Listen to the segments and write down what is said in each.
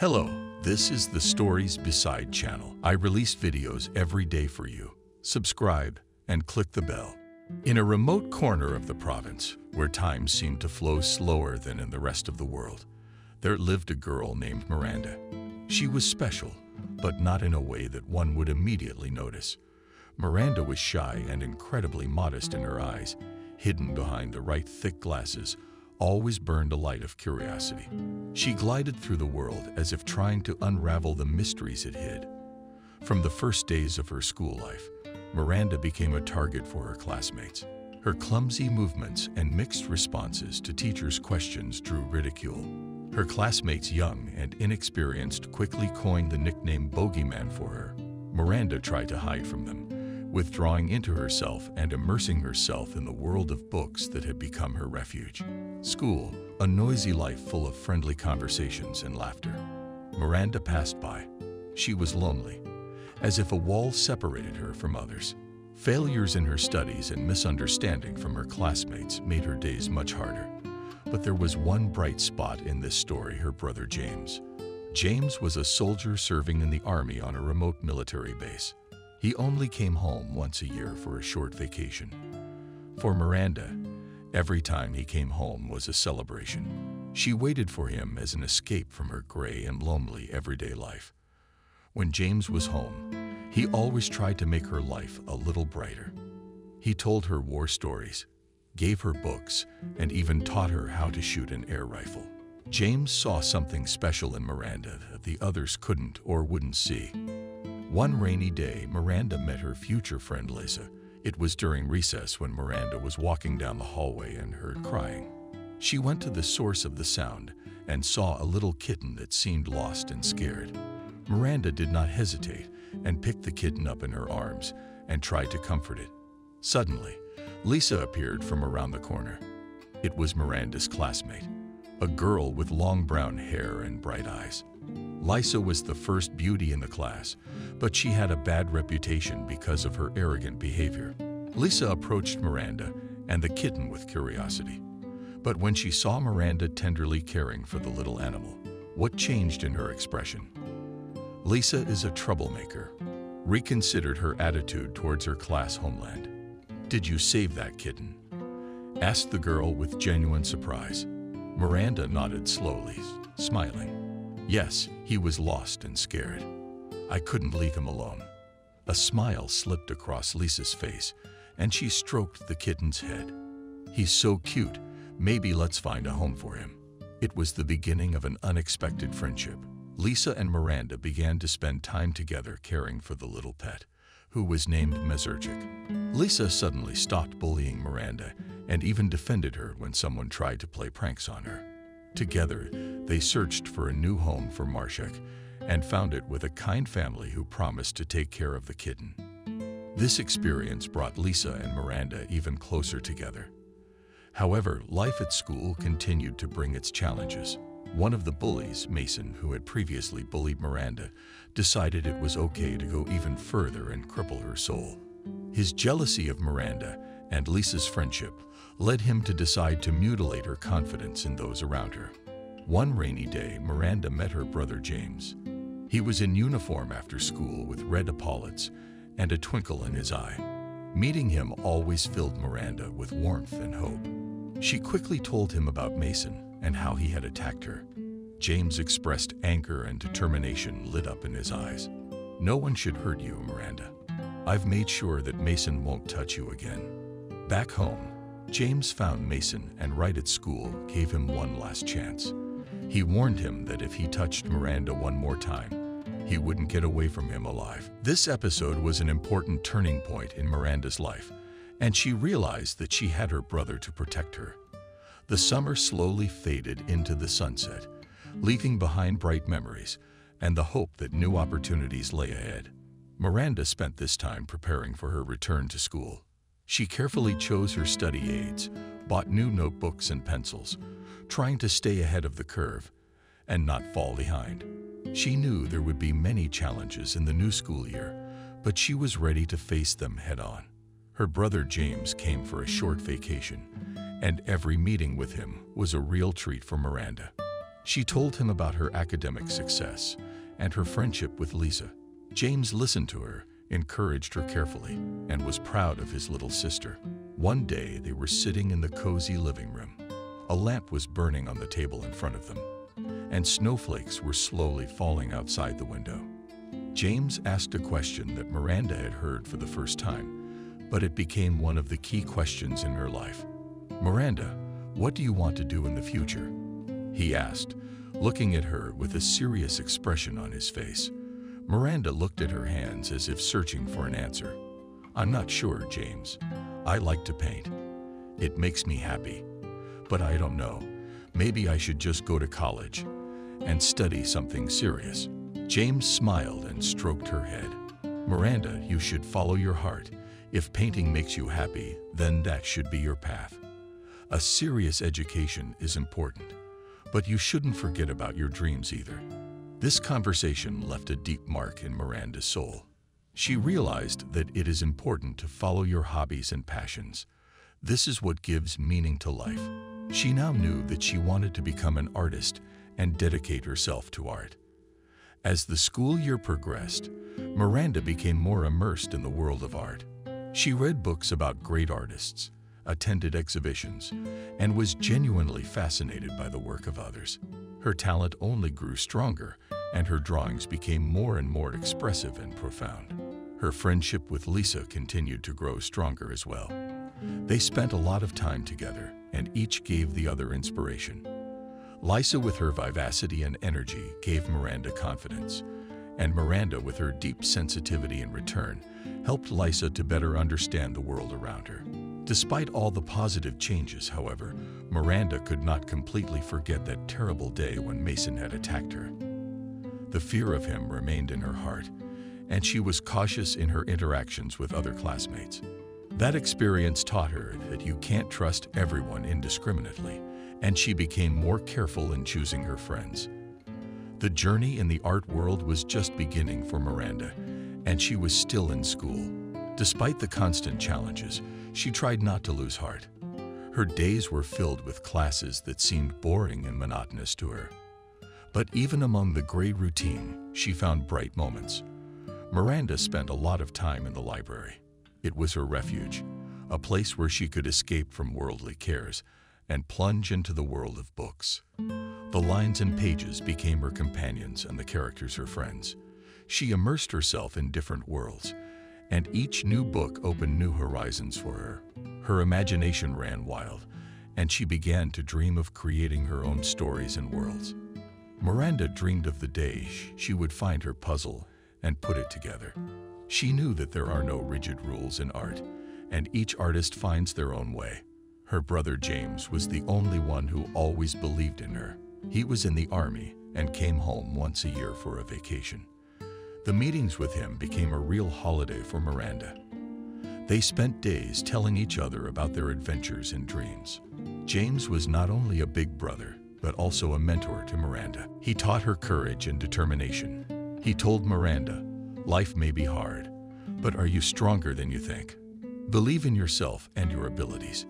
Hello, this is the Stories Beside channel. I release videos every day for you. Subscribe and click the bell. In a remote corner of the province, where time seemed to flow slower than in the rest of the world, there lived a girl named Miranda. She was special, but not in a way that one would immediately notice. Miranda was shy and incredibly modest in her eyes, hidden behind the right thick glasses, always burned a light of curiosity. She glided through the world as if trying to unravel the mysteries it hid. From the first days of her school life, Miranda became a target for her classmates. Her clumsy movements and mixed responses to teachers' questions drew ridicule. Her classmates, young and inexperienced, quickly coined the nickname Bogeyman for her. Miranda tried to hide from them, withdrawing into herself and immersing herself in the world of books that had become her refuge. School, a noisy life full of friendly conversations and laughter. Miranda passed by. She was lonely, as if a wall separated her from others. Failures in her studies and misunderstanding from her classmates made her days much harder. But there was one bright spot in this story: her brother James. James was a soldier serving in the army on a remote military base. He only came home once a year for a short vacation. For Miranda, every time he came home was a celebration. She waited for him as an escape from her gray and lonely everyday life. When James was home, he always tried to make her life a little brighter. He told her war stories, gave her books, and even taught her how to shoot an air rifle. James saw something special in Miranda that the others couldn't or wouldn't see. One rainy day, Miranda met her future friend Lisa. It was during recess when Miranda was walking down the hallway and heard crying. She went to the source of the sound and saw a little kitten that seemed lost and scared. Miranda did not hesitate and picked the kitten up in her arms and tried to comfort it. Suddenly, Lisa appeared from around the corner. It was Miranda's classmate, a girl with long brown hair and bright eyes. Lisa was the first beauty in the class, but she had a bad reputation because of her arrogant behavior. Lisa approached Miranda and the kitten with curiosity. But when she saw Miranda tenderly caring for the little animal, what changed in her expression? Lisa is a troublemaker, reconsidered her attitude towards her class homeland. "Did you save that kitten?" asked the girl with genuine surprise. Miranda nodded slowly, smiling. "Yes, he was lost and scared. I couldn't leave him alone." A smile slipped across Lisa's face, and she stroked the kitten's head. "He's so cute. Maybe let's find a home for him." It was the beginning of an unexpected friendship. Lisa and Miranda began to spend time together caring for the little pet, who was named Mazurchik. Lisa suddenly stopped bullying Miranda and even defended her when someone tried to play pranks on her. Together, they searched for a new home for Marshak and found it with a kind family who promised to take care of the kitten. This experience brought Lisa and Miranda even closer together. However, life at school continued to bring its challenges. One of the bullies, Mason, who had previously bullied Miranda, decided it was okay to go even further and cripple her soul. His jealousy of Miranda and Lisa's friendship led him to decide to mutilate her confidence in those around her. One rainy day, Miranda met her brother James. He was in uniform after school with red epaulets and a twinkle in his eye. Meeting him always filled Miranda with warmth and hope. She quickly told him about Mason and how he had attacked her. James expressed anger, and determination lit up in his eyes. "No one should hurt you, Miranda. I've made sure that Mason won't touch you again." Back home, James found Mason and right at school gave him one last chance. He warned him that if he touched Miranda one more time, he wouldn't get away from him alive. This episode was an important turning point in Miranda's life, and she realized that she had her brother to protect her. The summer slowly faded into the sunset, leaving behind bright memories and the hope that new opportunities lay ahead. Miranda spent this time preparing for her return to school. She carefully chose her study aids, bought new notebooks and pencils, trying to stay ahead of the curve and not fall behind. She knew there would be many challenges in the new school year, but she was ready to face them head-on. Her brother James came for a short vacation, and every meeting with him was a real treat for Miranda. She told him about her academic success and her friendship with Lisa. James listened to her, encouraged her carefully, and was proud of his little sister. One day, they were sitting in the cozy living room. A lamp was burning on the table in front of them, and snowflakes were slowly falling outside the window. James asked a question that Miranda had heard for the first time, but it became one of the key questions in her life. "Miranda, what do you want to do in the future?" he asked, looking at her with a serious expression on his face. Miranda looked at her hands as if searching for an answer. "I'm not sure, James. I like to paint. It makes me happy. But I don't know. Maybe I should just go to college and study something serious." James smiled and stroked her head. "Miranda, you should follow your heart. If painting makes you happy, then that should be your path. A serious education is important, but you shouldn't forget about your dreams either." This conversation left a deep mark in Miranda's soul. She realized that it is important to follow your hobbies and passions. This is what gives meaning to life. She now knew that she wanted to become an artist and dedicate herself to art. As the school year progressed, Miranda became more immersed in the world of art. She read books about great artists, attended exhibitions, and was genuinely fascinated by the work of others. Her talent only grew stronger, and her drawings became more and more expressive and profound. Her friendship with Lisa continued to grow stronger as well. They spent a lot of time together, and each gave the other inspiration. Lisa, with her vivacity and energy, gave Miranda confidence, and Miranda, with her deep sensitivity in return, helped Lisa to better understand the world around her. Despite all the positive changes, however, Miranda could not completely forget that terrible day when Mason had attacked her. The fear of him remained in her heart, and she was cautious in her interactions with other classmates. That experience taught her that you can't trust everyone indiscriminately, and she became more careful in choosing her friends. The journey in the art world was just beginning for Miranda, and she was still in school. Despite the constant challenges, she tried not to lose heart. Her days were filled with classes that seemed boring and monotonous to her. But even among the gray routine, she found bright moments. Miranda spent a lot of time in the library. It was her refuge, a place where she could escape from worldly cares and plunge into the world of books. The lines and pages became her companions and the characters her friends. She immersed herself in different worlds, and each new book opened new horizons for her. Her imagination ran wild, and she began to dream of creating her own stories and worlds. Miranda dreamed of the day she would find her puzzle and put it together. She knew that there are no rigid rules in art, and each artist finds their own way. Her brother James was the only one who always believed in her. He was in the army and came home once a year for a vacation. The meetings with him became a real holiday for Miranda. They spent days telling each other about their adventures and dreams. James was not only a big brother, but also a mentor to Miranda. He taught her courage and determination. He told Miranda, "Life may be hard, but are you stronger than you think? Believe in yourself and your abilities.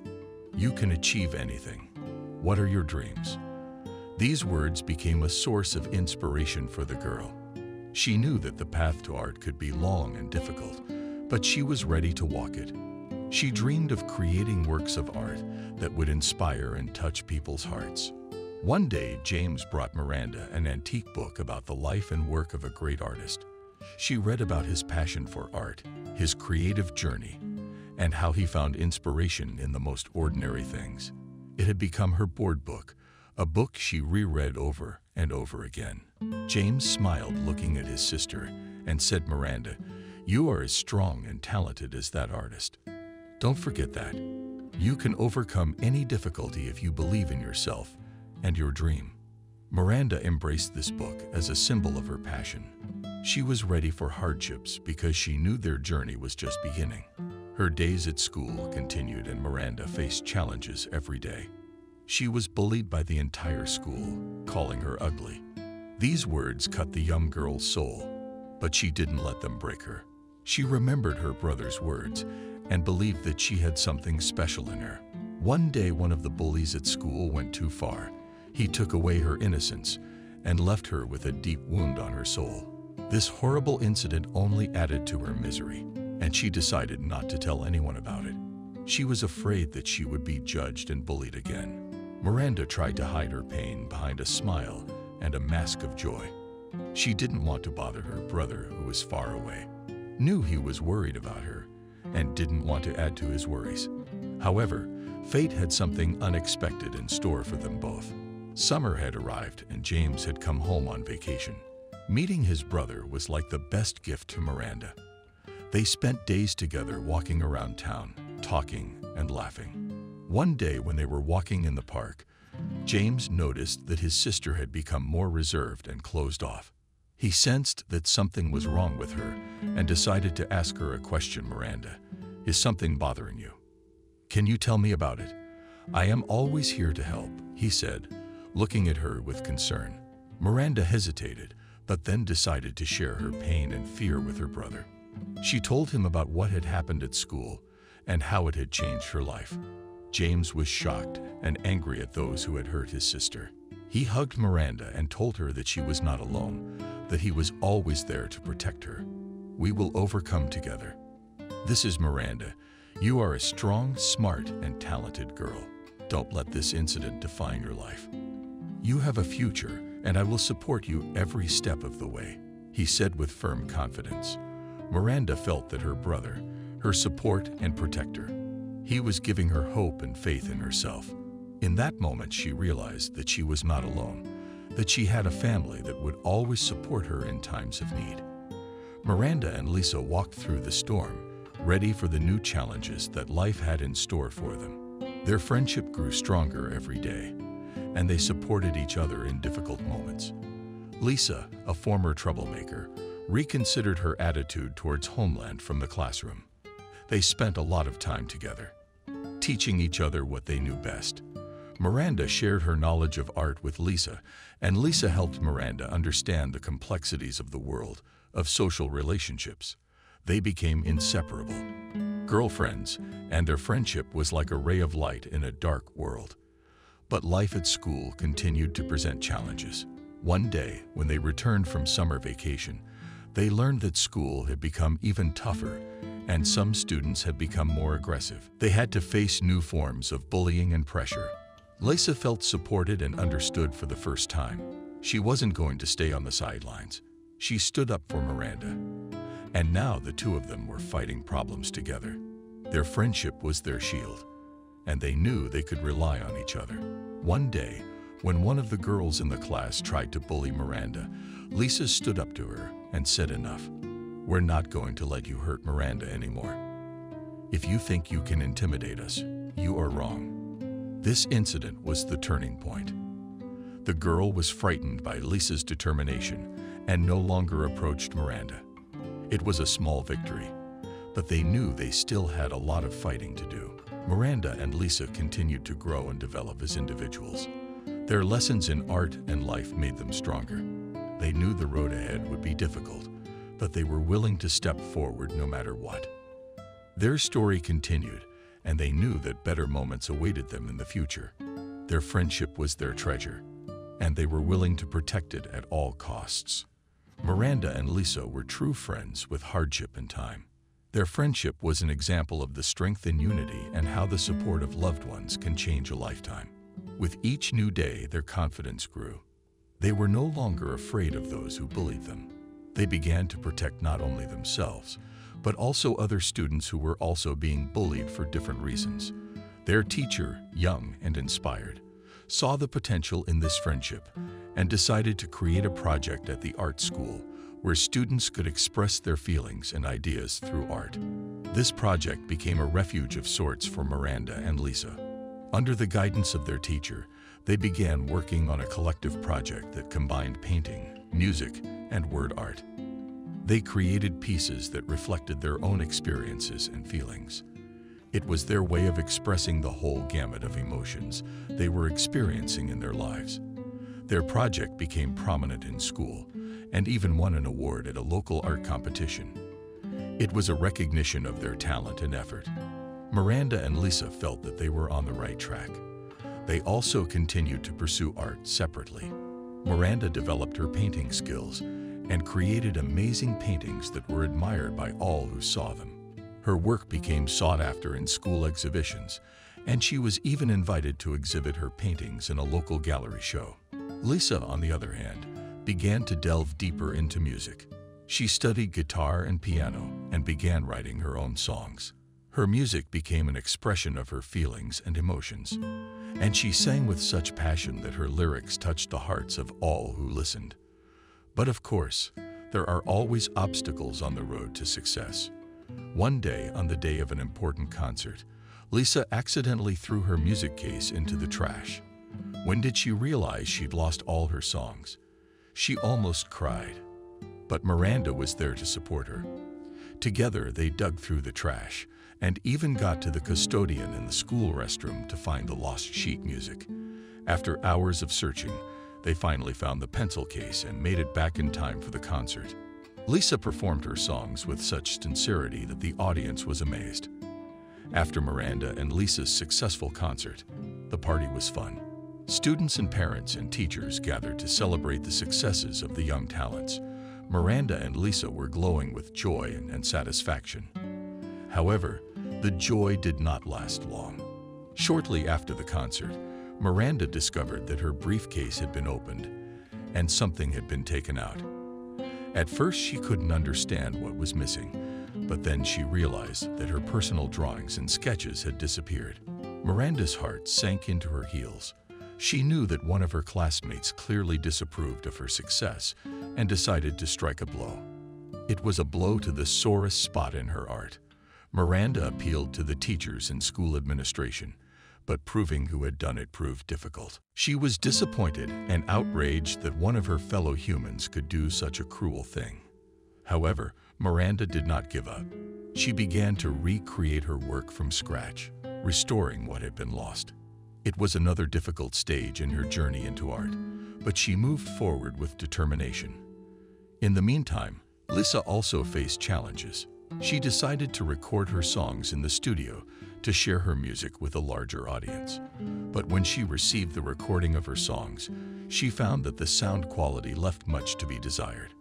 You can achieve anything. What are your dreams?" These words became a source of inspiration for the girl. She knew that the path to art could be long and difficult, but she was ready to walk it. She dreamed of creating works of art that would inspire and touch people's hearts. One day, James brought Miranda an antique book about the life and work of a great artist. She read about his passion for art, his creative journey, and how he found inspiration in the most ordinary things. It had become her board book, a book she reread over and over again. James smiled, looking at his sister, and said, "Miranda, you are as strong and talented as that artist. Don't forget that. You can overcome any difficulty if you believe in yourself and your dream." Miranda embraced this book as a symbol of her passion. She was ready for hardships because she knew their journey was just beginning. Her days at school continued, and Miranda faced challenges every day. She was bullied by the entire school, calling her ugly. These words cut the young girl's soul, but she didn't let them break her. She remembered her brother's words and believed that she had something special in her. One day, one of the bullies at school went too far. He took away her innocence and left her with a deep wound on her soul. This horrible incident only added to her misery, and she decided not to tell anyone about it. She was afraid that she would be judged and bullied again. Miranda tried to hide her pain behind a smile and a mask of joy. She didn't want to bother her brother, who was far away, knew he was worried about her, and didn't want to add to his worries. However, fate had something unexpected in store for them both. Summer had arrived and James had come home on vacation. Meeting his brother was like the best gift to Miranda. They spent days together walking around town, talking and laughing. One day when they were walking in the park, James noticed that his sister had become more reserved and closed off. He sensed that something was wrong with her and decided to ask her a question. "Miranda, is something bothering you? Can you tell me about it? I am always here to help," he said, looking at her with concern. Miranda hesitated, but then decided to share her pain and fear with her brother. She told him about what had happened at school and how it had changed her life. James was shocked and angry at those who had hurt his sister. He hugged Miranda and told her that she was not alone, that he was always there to protect her. "We will overcome together. This is Miranda. You are a strong, smart, and talented girl. Don't let this incident define your life. You have a future, and I will support you every step of the way," he said with firm confidence. Miranda felt that her brother, her support and protector, he was giving her hope and faith in herself. In that moment, she realized that she was not alone, that she had a family that would always support her in times of need. Miranda and Lisa walked through the storm, ready for the new challenges that life had in store for them. Their friendship grew stronger every day, and they supported each other in difficult moments. Lisa, a former troublemaker, reconsidered her attitude towards homeland from the classroom. They spent a lot of time together, teaching each other what they knew best. Miranda shared her knowledge of art with Lisa, and Lisa helped Miranda understand the complexities of the world, of social relationships. They became inseparable girlfriends, and their friendship was like a ray of light in a dark world. But life at school continued to present challenges. One day, when they returned from summer vacation, they learned that school had become even tougher, and some students had become more aggressive. They had to face new forms of bullying and pressure. Lisa felt supported and understood for the first time. She wasn't going to stay on the sidelines. She stood up for Miranda. And now the two of them were fighting problems together. Their friendship was their shield, and they knew they could rely on each other. One day, when one of the girls in the class tried to bully Miranda, Lisa stood up to her and said, "Enough. We're not going to let you hurt Miranda anymore. If you think you can intimidate us, you are wrong." This incident was the turning point. The girl was frightened by Lisa's determination and no longer approached Miranda. It was a small victory, but they knew they still had a lot of fighting to do. Miranda and Lisa continued to grow and develop as individuals. Their lessons in art and life made them stronger. They knew the road ahead would be difficult, but they were willing to step forward no matter what. Their story continued, and they knew that better moments awaited them in the future. Their friendship was their treasure, and they were willing to protect it at all costs. Miranda and Lisa were true friends with hardship and time. Their friendship was an example of the strength and unity and how the support of loved ones can change a lifetime. With each new day, their confidence grew. They were no longer afraid of those who bullied them. They began to protect not only themselves, but also other students who were also being bullied for different reasons. Their teacher, young and inspired, saw the potential in this friendship and decided to create a project at the art school where students could express their feelings and ideas through art. This project became a refuge of sorts for Miranda and Lisa. Under the guidance of their teacher, they began working on a collective project that combined painting, music, and word art. They created pieces that reflected their own experiences and feelings. It was their way of expressing the whole gamut of emotions they were experiencing in their lives. Their project became prominent in school and even won an award at a local art competition. It was a recognition of their talent and effort. Miranda and Lisa felt that they were on the right track. They also continued to pursue art separately. Miranda developed her painting skills and created amazing paintings that were admired by all who saw them. Her work became sought after in school exhibitions, and she was even invited to exhibit her paintings in a local gallery show. Lisa, on the other hand, began to delve deeper into music. She studied guitar and piano and began writing her own songs. Her music became an expression of her feelings and emotions, and she sang with such passion that her lyrics touched the hearts of all who listened. But of course, there are always obstacles on the road to success. One day, on the day of an important concert, Lisa accidentally threw her music case into the trash. When did she realize she'd lost all her songs? She almost cried. But Miranda was there to support her. Together, they dug through the trash and even got to the custodian in the school restroom to find the lost sheet music. After hours of searching, they finally found the pencil case and made it back in time for the concert. Lisa performed her songs with such sincerity that the audience was amazed. After Miranda and Lisa's successful concert, the party was fun. Students and parents and teachers gathered to celebrate the successes of the young talents. Miranda and Lisa were glowing with joy and satisfaction. However, the joy did not last long. Shortly after the concert, Miranda discovered that her briefcase had been opened and something had been taken out. At first, she couldn't understand what was missing, but then she realized that her personal drawings and sketches had disappeared. Miranda's heart sank into her heels. She knew that one of her classmates clearly disapproved of her success and decided to strike a blow. It was a blow to the sorest spot in her art. Miranda appealed to the teachers and school administration, but proving who had done it proved difficult. She was disappointed and outraged that one of her fellow humans could do such a cruel thing. However, Miranda did not give up. She began to recreate her work from scratch, restoring what had been lost. It was another difficult stage in her journey into art, but she moved forward with determination. In the meantime, Lisa also faced challenges. She decided to record her songs in the studio to share her music with a larger audience. But when she received the recording of her songs, she found that the sound quality left much to be desired.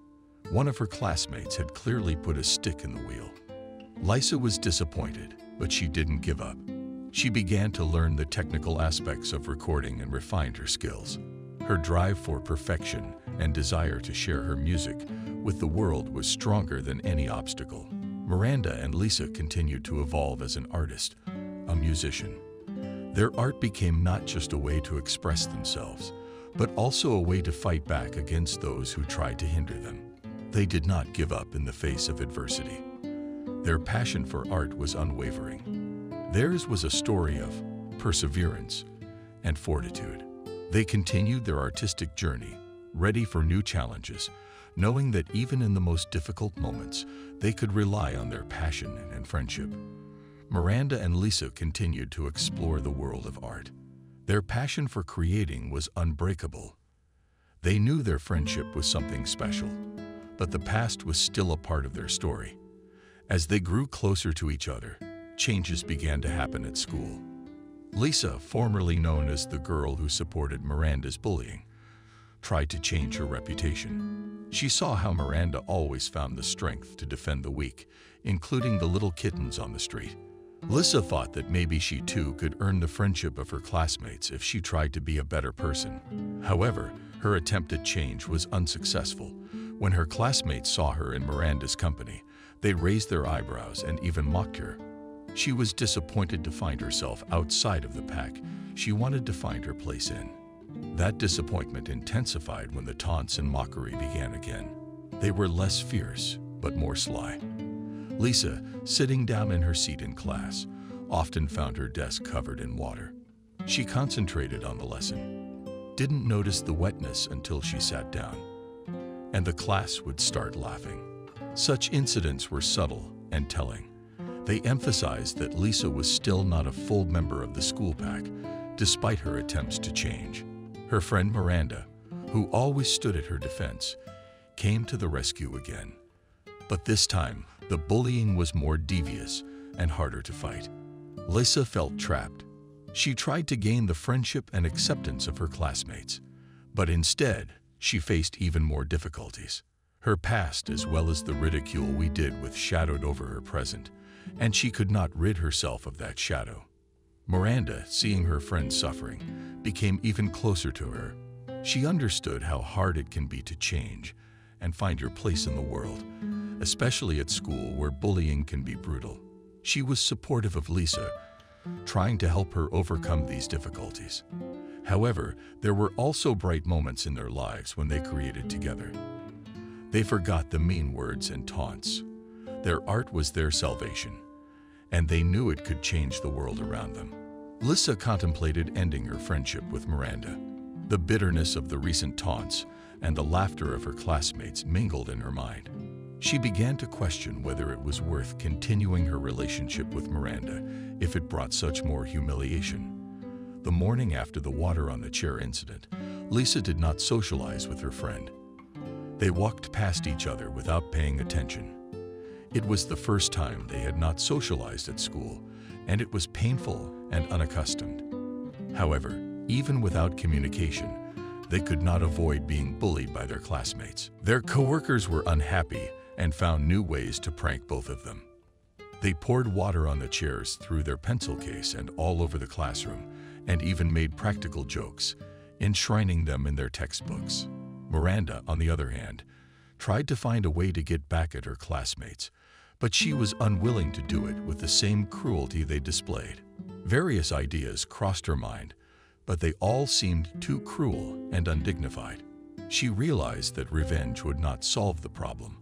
One of her classmates had clearly put a stick in the wheel. Lisa was disappointed, but she didn't give up. She began to learn the technical aspects of recording and refined her skills. Her drive for perfection and desire to share her music with the world was stronger than any obstacle. Miranda and Lisa continued to evolve as an artist, a musician. Their art became not just a way to express themselves, but also a way to fight back against those who tried to hinder them. They did not give up in the face of adversity. Their passion for art was unwavering. Theirs was a story of perseverance and fortitude. They continued their artistic journey, ready for new challenges, knowing that even in the most difficult moments, they could rely on their passion and friendship. Miranda and Lisa continued to explore the world of art. Their passion for creating was unbreakable. They knew their friendship was something special, but the past was still a part of their story. As they grew closer to each other, changes began to happen at school. Lisa, formerly known as the girl who supported Miranda's bullying, tried to change her reputation. She saw how Miranda always found the strength to defend the weak, including the little kittens on the street. Lisa thought that maybe she too could earn the friendship of her classmates if she tried to be a better person. However, her attempt at change was unsuccessful. When her classmates saw her in Miranda's company, they raised their eyebrows and even mocked her. She was disappointed to find herself outside of the pack she wanted to find her place in. That disappointment intensified when the taunts and mockery began again. They were less fierce, but more sly. Lisa, sitting down in her seat in class, often found her desk covered in water. She concentrated on the lesson, didn't notice the wetness until she sat down, and the class would start laughing. Such incidents were subtle and telling. They emphasized that Lisa was still not a full member of the school pack, despite her attempts to change. Her friend Miranda, who always stood at her defense, came to the rescue again. But this time, the bullying was more devious and harder to fight. Lisa felt trapped. She tried to gain the friendship and acceptance of her classmates, but instead, she faced even more difficulties. Her past, as well as the ridicule we did with, shadowed over her present, and she could not rid herself of that shadow. Miranda, seeing her friend suffering, became even closer to her. She understood how hard it can be to change and find your place in the world, especially at school where bullying can be brutal. She was supportive of Lisa, trying to help her overcome these difficulties. However, there were also bright moments in their lives when they created together. They forgot the mean words and taunts. Their art was their salvation, and they knew it could change the world around them. Lisa contemplated ending her friendship with Miranda. The bitterness of the recent taunts and the laughter of her classmates mingled in her mind. She began to question whether it was worth continuing her relationship with Miranda if it brought such more humiliation. The morning after the water on the chair incident, Lisa did not socialize with her friend. They walked past each other without paying attention. It was the first time they had not socialized at school, and it was painful and unaccustomed. However, even without communication, they could not avoid being bullied by their classmates. Their coworkers were unhappy and found new ways to prank both of them. They poured water on the chairs through their pencil case and all over the classroom, and even made practical jokes, enshrining them in their textbooks. Miranda, on the other hand, tried to find a way to get back at her classmates, but she was unwilling to do it with the same cruelty they displayed. Various ideas crossed her mind, but they all seemed too cruel and undignified. She realized that revenge would not solve the problem,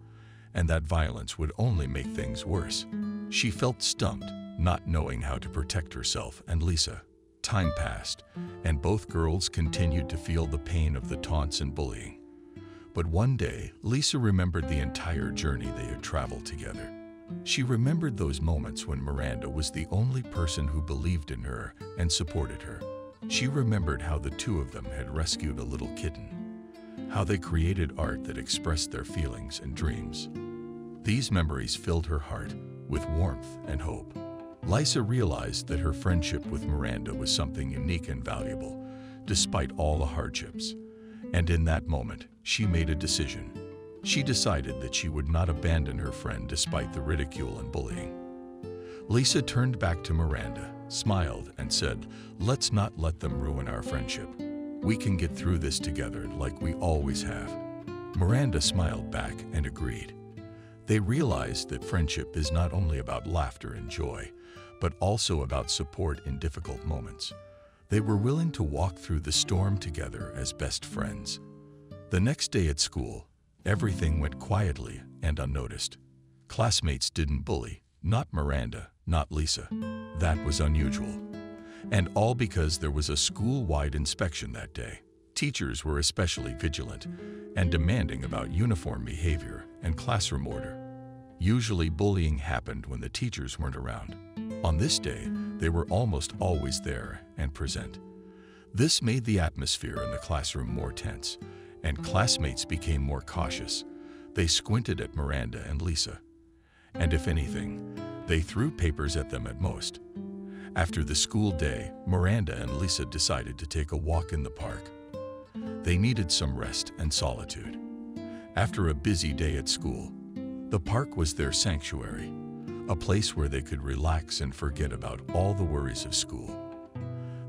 and that violence would only make things worse. She felt stumped, not knowing how to protect herself and Lisa. Time passed, and both girls continued to feel the pain of the taunts and bullying. But one day, Lisa remembered the entire journey they had traveled together. She remembered those moments when Miranda was the only person who believed in her and supported her. She remembered how the two of them had rescued a little kitten, how they created art that expressed their feelings and dreams. These memories filled her heart with warmth and hope. Lisa realized that her friendship with Miranda was something unique and valuable, despite all the hardships. And in that moment, she made a decision. She decided that she would not abandon her friend despite the ridicule and bullying. Lisa turned back to Miranda, smiled, and said, "Let's not let them ruin our friendship. We can get through this together like we always have." Miranda smiled back and agreed. They realized that friendship is not only about laughter and joy, but also about support in difficult moments. They were willing to walk through the storm together as best friends. The next day at school, everything went quietly and unnoticed. Classmates didn't bully, not Miranda, not Lisa. That was unusual. And all because there was a school-wide inspection that day. Teachers were especially vigilant and demanding about uniform behavior and classroom order. Usually bullying happened when the teachers weren't around. On this day, they were almost always there and present. This made the atmosphere in the classroom more tense, and classmates became more cautious. They squinted at Miranda and Lisa, and if anything, they threw papers at them at most. After the school day, Miranda and Lisa decided to take a walk in the park. They needed some rest and solitude. After a busy day at school, the park was their sanctuary, a place where they could relax and forget about all the worries of school.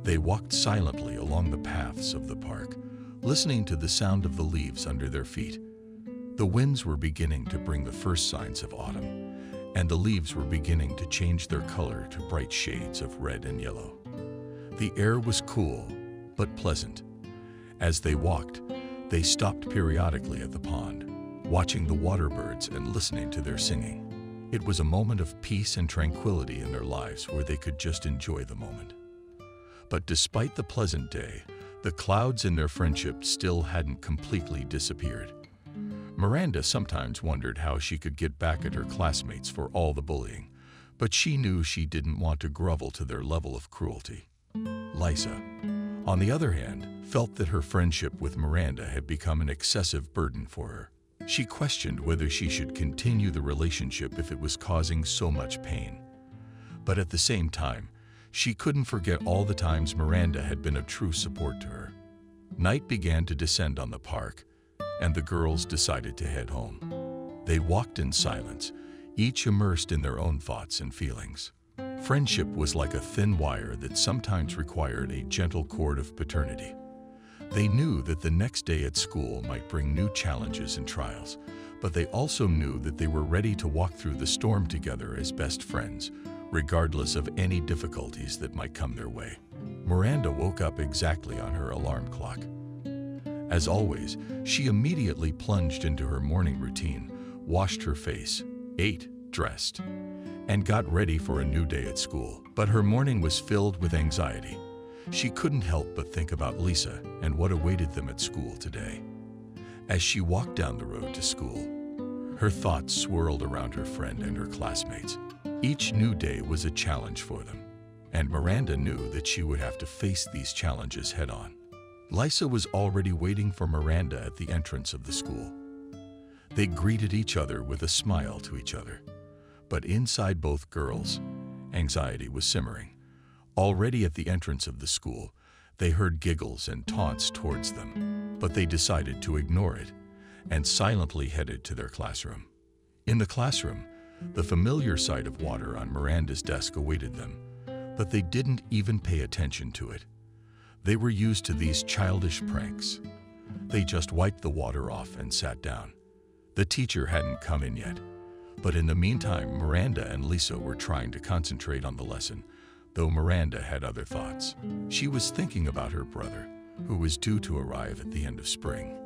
They walked silently along the paths of the park, listening to the sound of the leaves under their feet. The winds were beginning to bring the first signs of autumn, and the leaves were beginning to change their color to bright shades of red and yellow. The air was cool, but pleasant. As they walked, they stopped periodically at the pond, watching the water birds and listening to their singing. It was a moment of peace and tranquility in their lives where they could just enjoy the moment. But despite the pleasant day, the clouds in their friendship still hadn't completely disappeared. Miranda sometimes wondered how she could get back at her classmates for all the bullying, but she knew she didn't want to grovel to their level of cruelty. Lisa, on the other hand, felt that her friendship with Miranda had become an excessive burden for her. She questioned whether she should continue the relationship if it was causing so much pain. But at the same time, She couldn't forget all the times Miranda had been of true support to her. Night began to descend on the park, and the girls decided to head home. They walked in silence, each immersed in their own thoughts and feelings. Friendship was like a thin wire that sometimes required a gentle cord of paternity. They knew that the next day at school might bring new challenges and trials, but they also knew that they were ready to walk through the storm together as best friends, regardless of any difficulties that might come their way. Miranda woke up exactly on her alarm clock. As always, she immediately plunged into her morning routine, washed her face, ate, dressed, and got ready for a new day at school. But her morning was filled with anxiety. She couldn't help but think about Lisa and what awaited them at school today. As she walked down the road to school, her thoughts swirled around her friend and her classmates. Each new day was a challenge for them, and Miranda knew that she would have to face these challenges head-on. Lisa was already waiting for Miranda at the entrance of the school. They greeted each other with a smile to each other, but inside both girls, anxiety was simmering. Already at the entrance of the school, they heard giggles and taunts towards them, but they decided to ignore it and silently headed to their classroom. In the classroom, the familiar sight of water on Miranda's desk awaited them, but they didn't even pay attention to it. They were used to these childish pranks. They just wiped the water off and sat down. The teacher hadn't come in yet, but in the meantime, Miranda and Lisa were trying to concentrate on the lesson, though Miranda had other thoughts. She was thinking about her brother, who was due to arrive at the end of spring.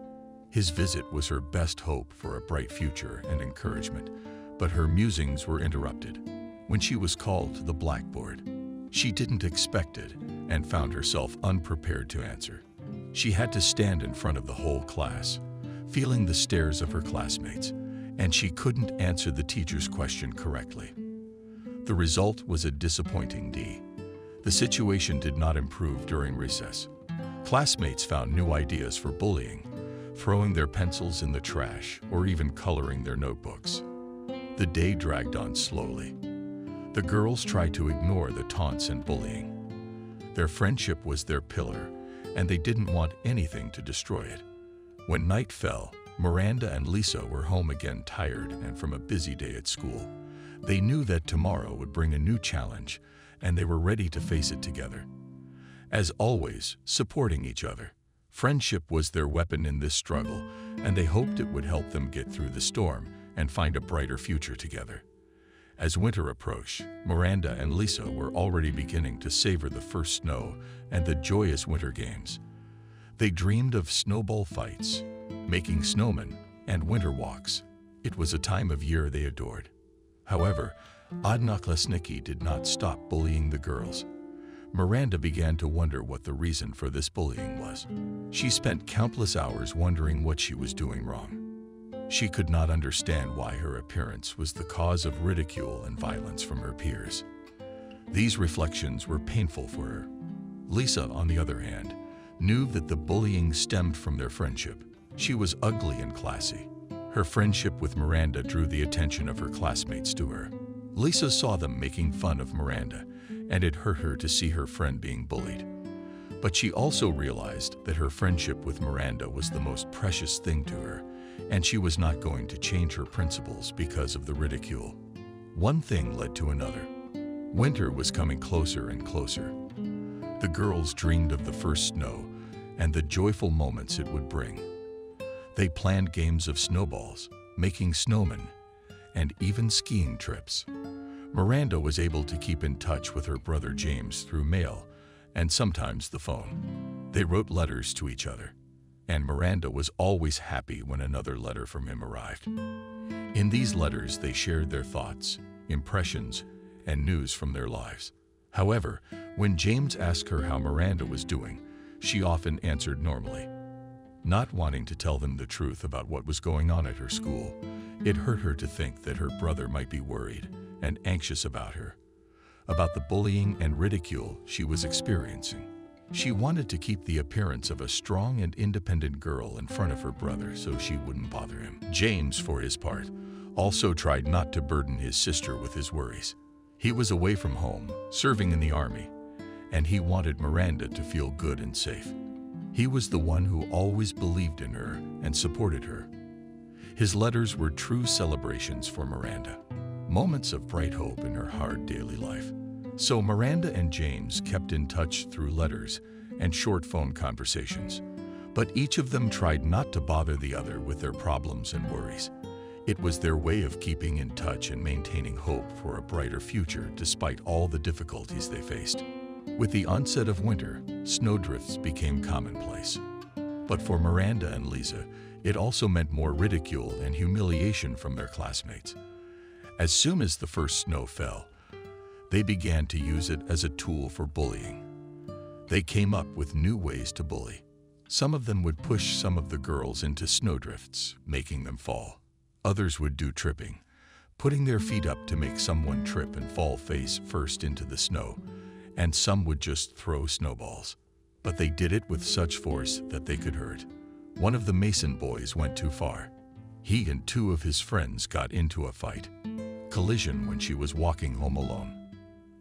His visit was her best hope for a bright future and encouragement, but her musings were interrupted when she was called to the blackboard. She didn't expect it and found herself unprepared to answer. She had to stand in front of the whole class, feeling the stares of her classmates, and she couldn't answer the teacher's question correctly. The result was a disappointing D. The situation did not improve during recess. Classmates found new ideas for bullying, throwing their pencils in the trash or even coloring their notebooks. The day dragged on slowly. The girls tried to ignore the taunts and bullying. Their friendship was their pillar, and they didn't want anything to destroy it. When night fell, Miranda and Lisa were home again, tired and from a busy day at school. They knew that tomorrow would bring a new challenge, and they were ready to face it together. As always, supporting each other. Friendship was their weapon in this struggle, and they hoped it would help them get through the storm and find a brighter future together. As winter approached, Miranda and Lisa were already beginning to savor the first snow and the joyous winter games. They dreamed of snowball fights, making snowmen, and winter walks. It was a time of year they adored. However, Odnoklassniki did not stop bullying the girls. Miranda began to wonder what the reason for this bullying was. She spent countless hours wondering what she was doing wrong. She could not understand why her appearance was the cause of ridicule and violence from her peers. These reflections were painful for her. Lisa, on the other hand, knew that the bullying stemmed from their friendship. She was ugly and classy. Her friendship with Miranda drew the attention of her classmates to her. Lisa saw them making fun of Miranda, and it hurt her to see her friend being bullied. But she also realized that her friendship with Miranda was the most precious thing to her, and she was not going to change her principles because of the ridicule. One thing led to another. Winter was coming closer and closer. The girls dreamed of the first snow and the joyful moments it would bring. They planned games of snowballs, making snowmen, and even skiing trips. Miranda was able to keep in touch with her brother James through mail and sometimes the phone. They wrote letters to each other, and Miranda was always happy when another letter from him arrived. In these letters, they shared their thoughts, impressions, and news from their lives. However, when James asked her how Miranda was doing, she often answered normally. Not wanting to tell them the truth about what was going on at her school, it hurt her to think that her brother might be worried and anxious about her, about the bullying and ridicule she was experiencing. She wanted to keep the appearance of a strong and independent girl in front of her brother so she wouldn't bother him. James, for his part, also tried not to burden his sister with his worries. He was away from home, serving in the army, and he wanted Miranda to feel good and safe. He was the one who always believed in her and supported her. His letters were true celebrations for Miranda, moments of bright hope in her hard daily life. So Miranda and James kept in touch through letters and short phone conversations, but each of them tried not to bother the other with their problems and worries. It was their way of keeping in touch and maintaining hope for a brighter future despite all the difficulties they faced. With the onset of winter, snowdrifts became commonplace. But for Miranda and Lisa, it also meant more ridicule and humiliation from their classmates. As soon as the first snow fell, they began to use it as a tool for bullying. They came up with new ways to bully. Some of them would push some of the girls into snowdrifts, making them fall. Others would do tripping, putting their feet up to make someone trip and fall face first into the snow, and some would just throw snowballs. But they did it with such force that they could hurt. One of the Mason boys went too far. He and two of his friends got into a collision when she was walking home alone.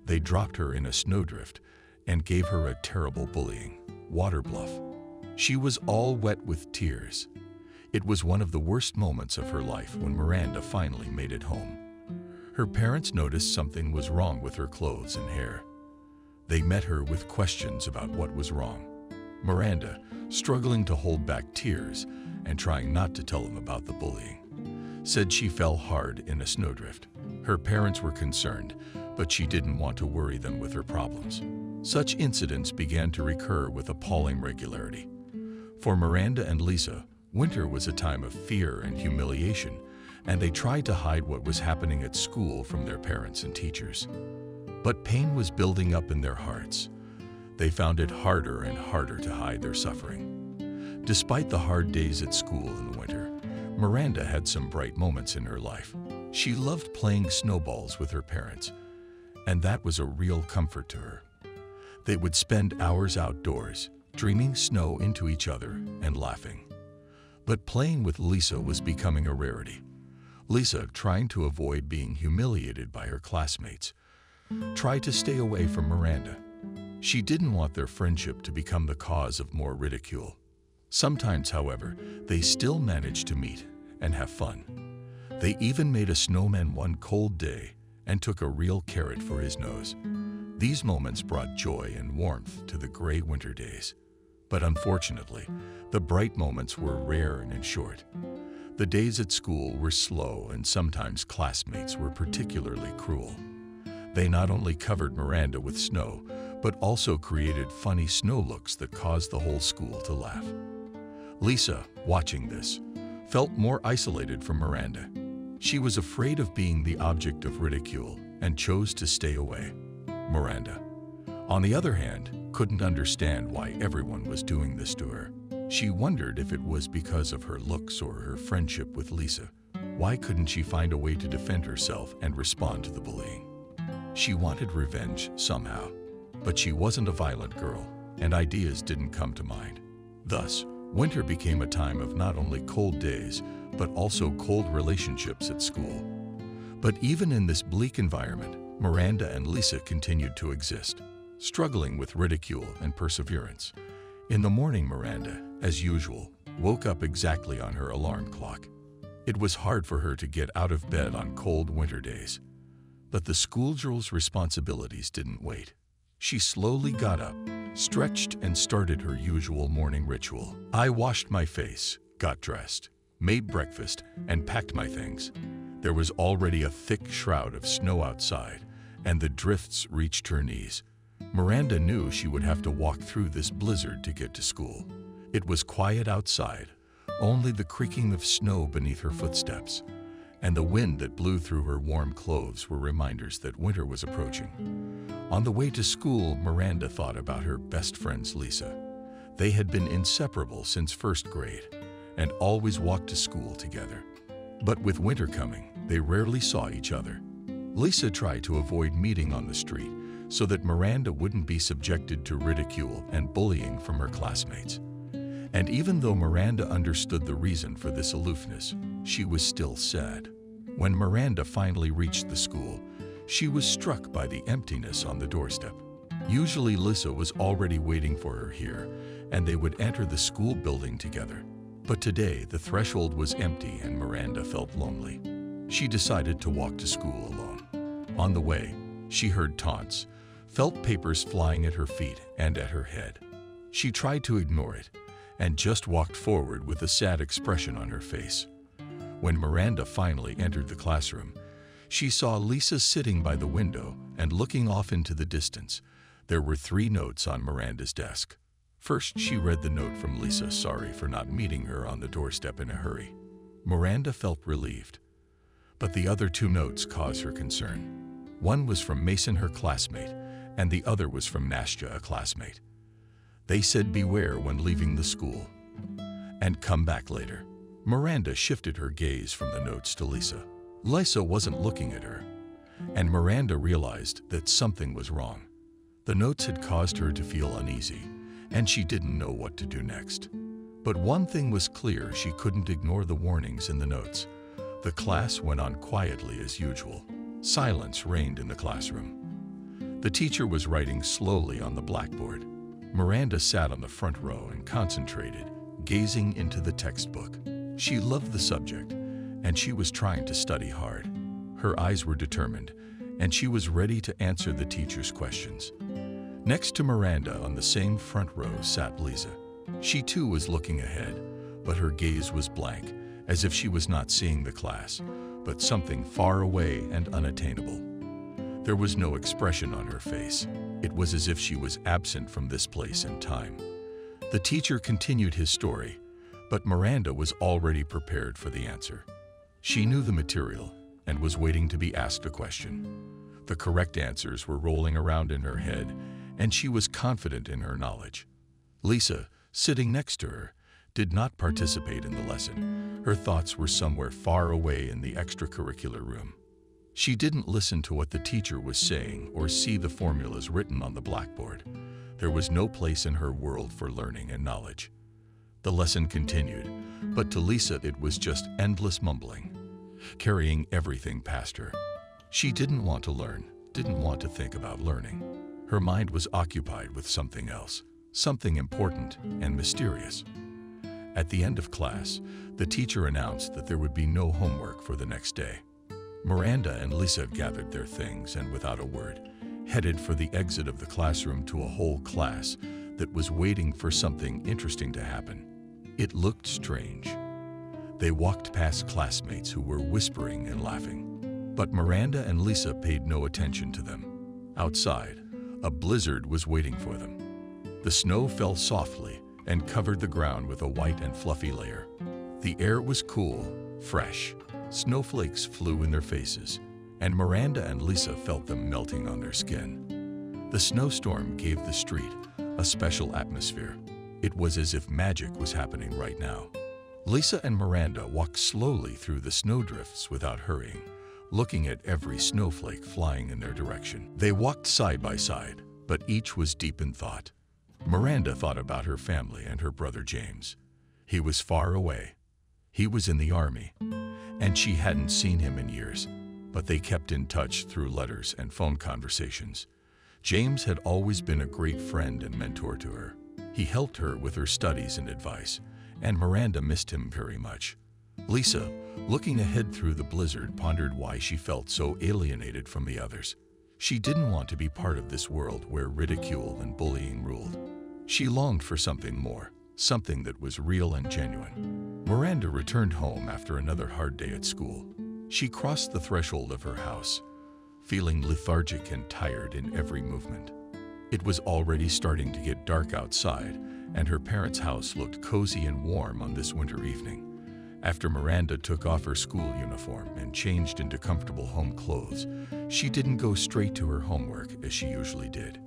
They dropped her in a snowdrift and gave her a terrible bullying, water bluff. She was all wet with tears. It was one of the worst moments of her life when Miranda finally made it home. Her parents noticed something was wrong with her clothes and hair. They met her with questions about what was wrong. Miranda, struggling to hold back tears and trying not to tell them about the bullying, said she fell hard in a snowdrift. Her parents were concerned, but she didn't want to worry them with her problems. Such incidents began to recur with appalling regularity. For Miranda and Lisa, winter was a time of fear and humiliation, and they tried to hide what was happening at school from their parents and teachers. But pain was building up in their hearts. They found it harder and harder to hide their suffering. Despite the hard days at school in the winter, Miranda had some bright moments in her life. She loved playing snowballs with her parents, and that was a real comfort to her. They would spend hours outdoors, dreaming snow into each other and laughing. But playing with Lisa was becoming a rarity. Lisa, trying to avoid being humiliated by her classmates, tried to stay away from Miranda. She didn't want their friendship to become the cause of more ridicule. Sometimes, however, they still managed to meet and have fun. They even made a snowman one cold day and took a real carrot for his nose. These moments brought joy and warmth to the gray winter days. But unfortunately, the bright moments were rare and short. The days at school were slow, and sometimes classmates were particularly cruel. They not only covered Miranda with snow, but also created funny snow looks that caused the whole school to laugh. Lisa, watching this, felt more isolated from Miranda. She was afraid of being the object of ridicule and chose to stay away. Miranda, on the other hand, couldn't understand why everyone was doing this to her. She wondered if it was because of her looks or her friendship with Lisa. Why couldn't she find a way to defend herself and respond to the bullying? She wanted revenge somehow, but she wasn't a violent girl, and ideas didn't come to mind. Thus, winter became a time of not only cold days, but also cold relationships at school. But even in this bleak environment, Miranda and Lisa continued to exist, struggling with ridicule and perseverance. In the morning, Miranda, as usual, woke up exactly on her alarm clock. It was hard for her to get out of bed on cold winter days. But the schoolgirl's responsibilities didn't wait. She slowly got up, stretched, and started her usual morning ritual. I washed my face, got dressed, made breakfast, and packed my things. There was already a thick shroud of snow outside, and the drifts reached her knees. Miranda knew she would have to walk through this blizzard to get to school. It was quiet outside, only the creaking of snow beneath her footsteps, and the wind that blew through her warm clothes were reminders that winter was approaching. On the way to school, Miranda thought about her best friends, Lisa. They had been inseparable since first grade and always walked to school together. But with winter coming, they rarely saw each other. Lisa tried to avoid meeting on the street so that Miranda wouldn't be subjected to ridicule and bullying from her classmates. And even though Miranda understood the reason for this aloofness, she was still sad. When Miranda finally reached the school, she was struck by the emptiness on the doorstep. Usually Lisa was already waiting for her here, and they would enter the school building together. But today the threshold was empty and Miranda felt lonely. She decided to walk to school alone. On the way, she heard taunts, felt papers flying at her feet and at her head. She tried to ignore it and just walked forward with a sad expression on her face. When Miranda finally entered the classroom, she saw Lisa sitting by the window and looking off into the distance. There were 3 notes on Miranda's desk. First, she read the note from Lisa, sorry for not meeting her on the doorstep in a hurry. Miranda felt relieved. But the other 2 notes caused her concern. One was from Mason, her classmate, and the other was from Nastya, a classmate. They said beware when leaving the school, and come back later. Miranda shifted her gaze from the notes to Lisa. Lisa wasn't looking at her, and Miranda realized that something was wrong. The notes had caused her to feel uneasy, and she didn't know what to do next. But one thing was clear, she couldn't ignore the warnings in the notes. The class went on quietly as usual. Silence reigned in the classroom. The teacher was writing slowly on the blackboard. Miranda sat on the front row and concentrated, gazing into the textbook. She loved the subject, and she was trying to study hard. Her eyes were determined, and she was ready to answer the teacher's questions. Next to Miranda on the same front row sat Lisa. She too was looking ahead, but her gaze was blank, as if she was not seeing the class, but something far away and unattainable. There was no expression on her face. It was as if she was absent from this place and time. The teacher continued his story, but Miranda was already prepared for the answer. She knew the material and was waiting to be asked a question. The correct answers were rolling around in her head, and she was confident in her knowledge. Lisa, sitting next to her, did not participate in the lesson. Her thoughts were somewhere far away in the extracurricular room. She didn't listen to what the teacher was saying or see the formulas written on the blackboard. There was no place in her world for learning and knowledge. The lesson continued, but to Lisa it was just endless mumbling, carrying everything past her. She didn't want to learn, didn't want to think about learning. Her mind was occupied with something else, something important and mysterious. At the end of class, the teacher announced that there would be no homework for the next day. Miranda and Lisa gathered their things and, without a word, headed for the exit of the classroom to a whole class that was waiting for something interesting to happen. It looked strange. They walked past classmates who were whispering and laughing, but Miranda and Lisa paid no attention to them. Outside, a blizzard was waiting for them. The snow fell softly and covered the ground with a white and fluffy layer. The air was cool, fresh. Snowflakes flew in their faces, and Miranda and Lisa felt them melting on their skin. The snowstorm gave the street a special atmosphere. It was as if magic was happening right now. Lisa and Miranda walked slowly through the snowdrifts without hurrying, looking at every snowflake flying in their direction. They walked side by side, but each was deep in thought. Miranda thought about her family and her brother James. He was far away. He was in the army, and she hadn't seen him in years, but they kept in touch through letters and phone conversations. James had always been a great friend and mentor to her. He helped her with her studies and advice, and Miranda missed him very much. Lisa, looking ahead through the blizzard, pondered why she felt so alienated from the others. She didn't want to be part of this world where ridicule and bullying ruled. She longed for something more, something that was real and genuine. Miranda returned home after another hard day at school. She crossed the threshold of her house, feeling lethargic and tired in every movement. It was already starting to get dark outside, and her parents' house looked cozy and warm on this winter evening. After Miranda took off her school uniform and changed into comfortable home clothes, she didn't go straight to her homework as she usually did.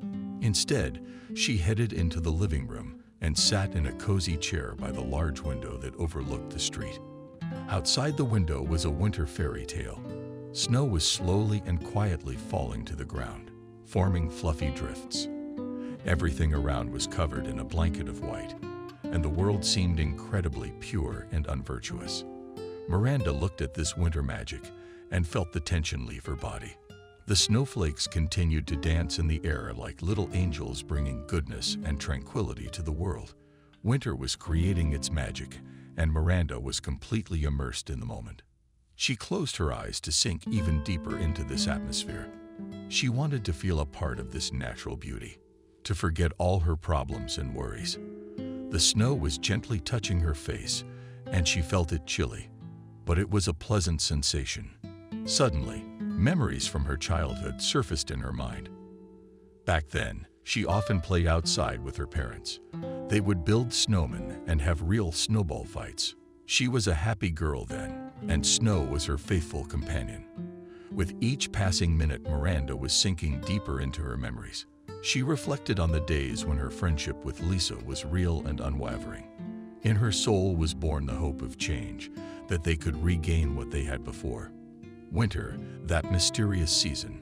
Instead, she headed into the living room and sat in a cozy chair by the large window that overlooked the street. Outside the window was a winter fairy tale. Snow was slowly and quietly falling to the ground, forming fluffy drifts. Everything around was covered in a blanket of white, and the world seemed incredibly pure and unvirtuous. Miranda looked at this winter magic and felt the tension leave her body. The snowflakes continued to dance in the air like little angels bringing goodness and tranquility to the world. Winter was creating its magic, and Miranda was completely immersed in the moment. She closed her eyes to sink even deeper into this atmosphere. She wanted to feel a part of this natural beauty, to forget all her problems and worries. The snow was gently touching her face, and she felt it chilly, but it was a pleasant sensation. Suddenly, memories from her childhood surfaced in her mind. Back then, she often played outside with her parents. They would build snowmen and have real snowball fights. She was a happy girl then, and snow was her faithful companion. With each passing minute, Miranda was sinking deeper into her memories. She reflected on the days when her friendship with Lisa was real and unwavering. In her soul was born the hope of change, that they could regain what they had before. Winter, that mysterious season,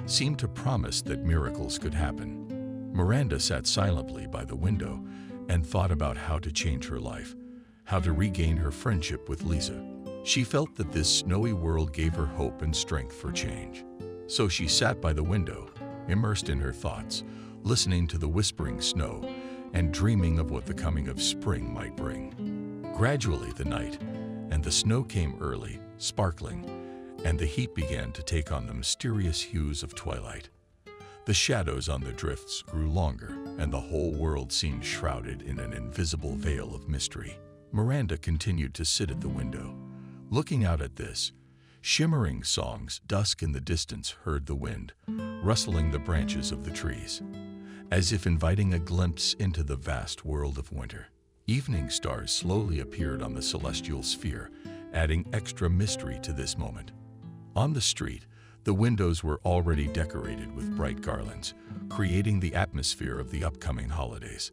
seemed to promise that miracles could happen. Miranda sat silently by the window and thought about how to change her life, how to regain her friendship with Lisa. She felt that this snowy world gave her hope and strength for change. So she sat by the window, immersed in her thoughts, listening to the whispering snow and dreaming of what the coming of spring might bring. Gradually, the night and the snow came early, sparkling, and the heat began to take on the mysterious hues of twilight. The shadows on the drifts grew longer, and the whole world seemed shrouded in an invisible veil of mystery. Miranda continued to sit at the window, looking out at this shimmering songs. Dusk in the distance heard the wind, rustling the branches of the trees, as if inviting a glimpse into the vast world of winter. Evening stars slowly appeared on the celestial sphere, adding extra mystery to this moment. On the street, the windows were already decorated with bright garlands, creating the atmosphere of the upcoming holidays.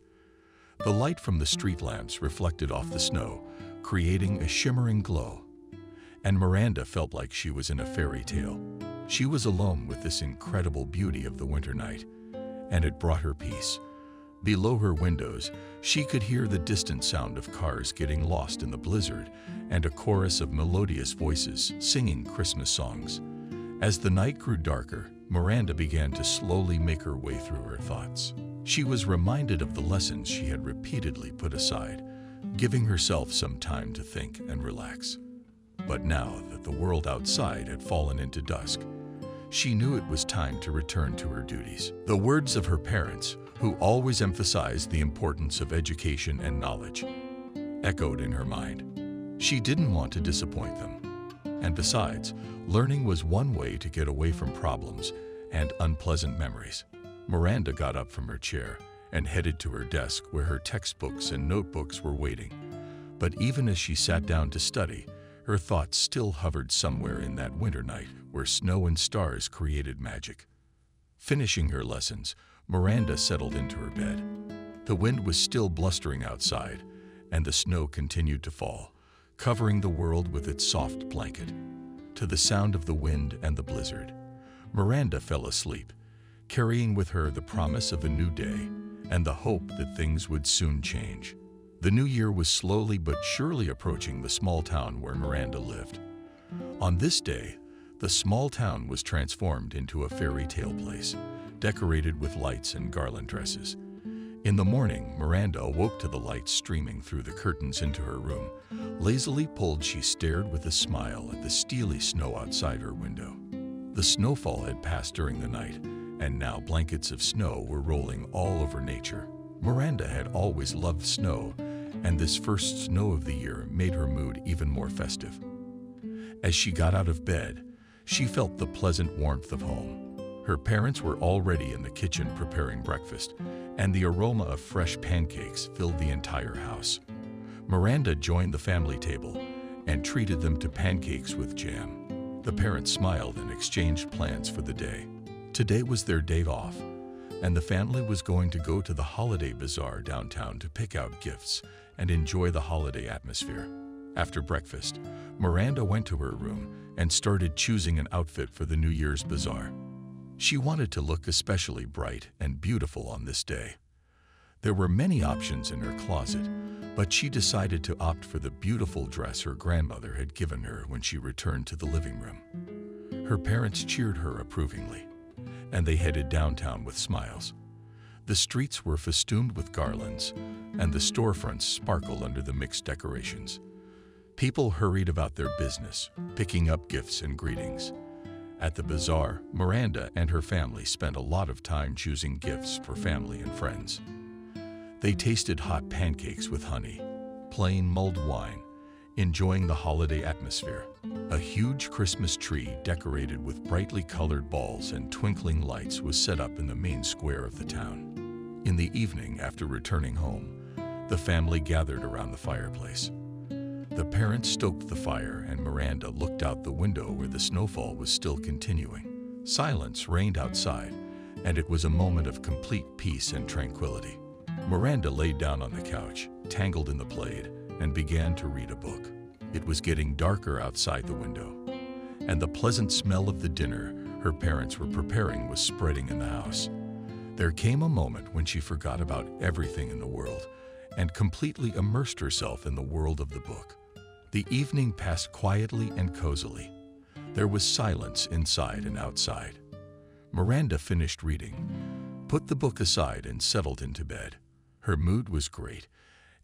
The light from the street lamps reflected off the snow, creating a shimmering glow. And Miranda felt like she was in a fairy tale. She was alone with this incredible beauty of the winter night, and it brought her peace. Below her windows, she could hear the distant sound of cars getting lost in the blizzard and a chorus of melodious voices singing Christmas songs. As the night grew darker, Miranda began to slowly make her way through her thoughts. She was reminded of the lessons she had repeatedly put aside, giving herself some time to think and relax. But now that the world outside had fallen into dusk, she knew it was time to return to her duties. The words of her parents, who always emphasized the importance of education and knowledge, echoed in her mind. She didn't want to disappoint them. And besides, learning was one way to get away from problems and unpleasant memories. Miranda got up from her chair and headed to her desk where her textbooks and notebooks were waiting. But even as she sat down to study, her thoughts still hovered somewhere in that winter night where snow and stars created magic. Finishing her lessons, Miranda settled into her bed. The wind was still blustering outside, and the snow continued to fall, covering the world with its soft blanket. To the sound of the wind and the blizzard, Miranda fell asleep, carrying with her the promise of a new day and the hope that things would soon change. The new year was slowly but surely approaching the small town where Miranda lived. On this day, the small town was transformed into a fairy tale place, decorated with lights and garland dresses. In the morning, Miranda awoke to the lights streaming through the curtains into her room. Lazily pulled, she stared with a smile at the steely snow outside her window. The snowfall had passed during the night, and now blankets of snow were rolling all over nature. Miranda had always loved snow, and this first snow of the year made her mood even more festive. As she got out of bed, she felt the pleasant warmth of home. Her parents were already in the kitchen preparing breakfast, and the aroma of fresh pancakes filled the entire house. Miranda joined the family table and treated them to pancakes with jam. The parents smiled and exchanged plans for the day. Today was their day off, and the family was going to go to the holiday bazaar downtown to pick out gifts and enjoy the holiday atmosphere. After breakfast, Miranda went to her room and started choosing an outfit for the New Year's bazaar. She wanted to look especially bright and beautiful on this day. There were many options in her closet, but she decided to opt for the beautiful dress her grandmother had given her when she returned to the living room. Her parents cheered her approvingly, and they headed downtown with smiles. The streets were festooned with garlands, and the storefronts sparkled under the mixed decorations. People hurried about their business, picking up gifts and greetings. At the bazaar, Miranda and her family spent a lot of time choosing gifts for family and friends. They tasted hot pancakes with honey, plain mulled wine, enjoying the holiday atmosphere. A huge Christmas tree decorated with brightly colored balls and twinkling lights was set up in the main square of the town. In the evening, after returning home, the family gathered around the fireplace. The parents stoked the fire, and Miranda looked out the window where the snowfall was still continuing. Silence reigned outside, and it was a moment of complete peace and tranquility. Miranda laid down on the couch, tangled in the plaid, and began to read a book. It was getting darker outside the window, and the pleasant smell of the dinner her parents were preparing was spreading in the house. There came a moment when she forgot about everything in the world and completely immersed herself in the world of the book. The evening passed quietly and cozily. There was silence inside and outside. Miranda finished reading, put the book aside, and settled into bed. Her mood was great,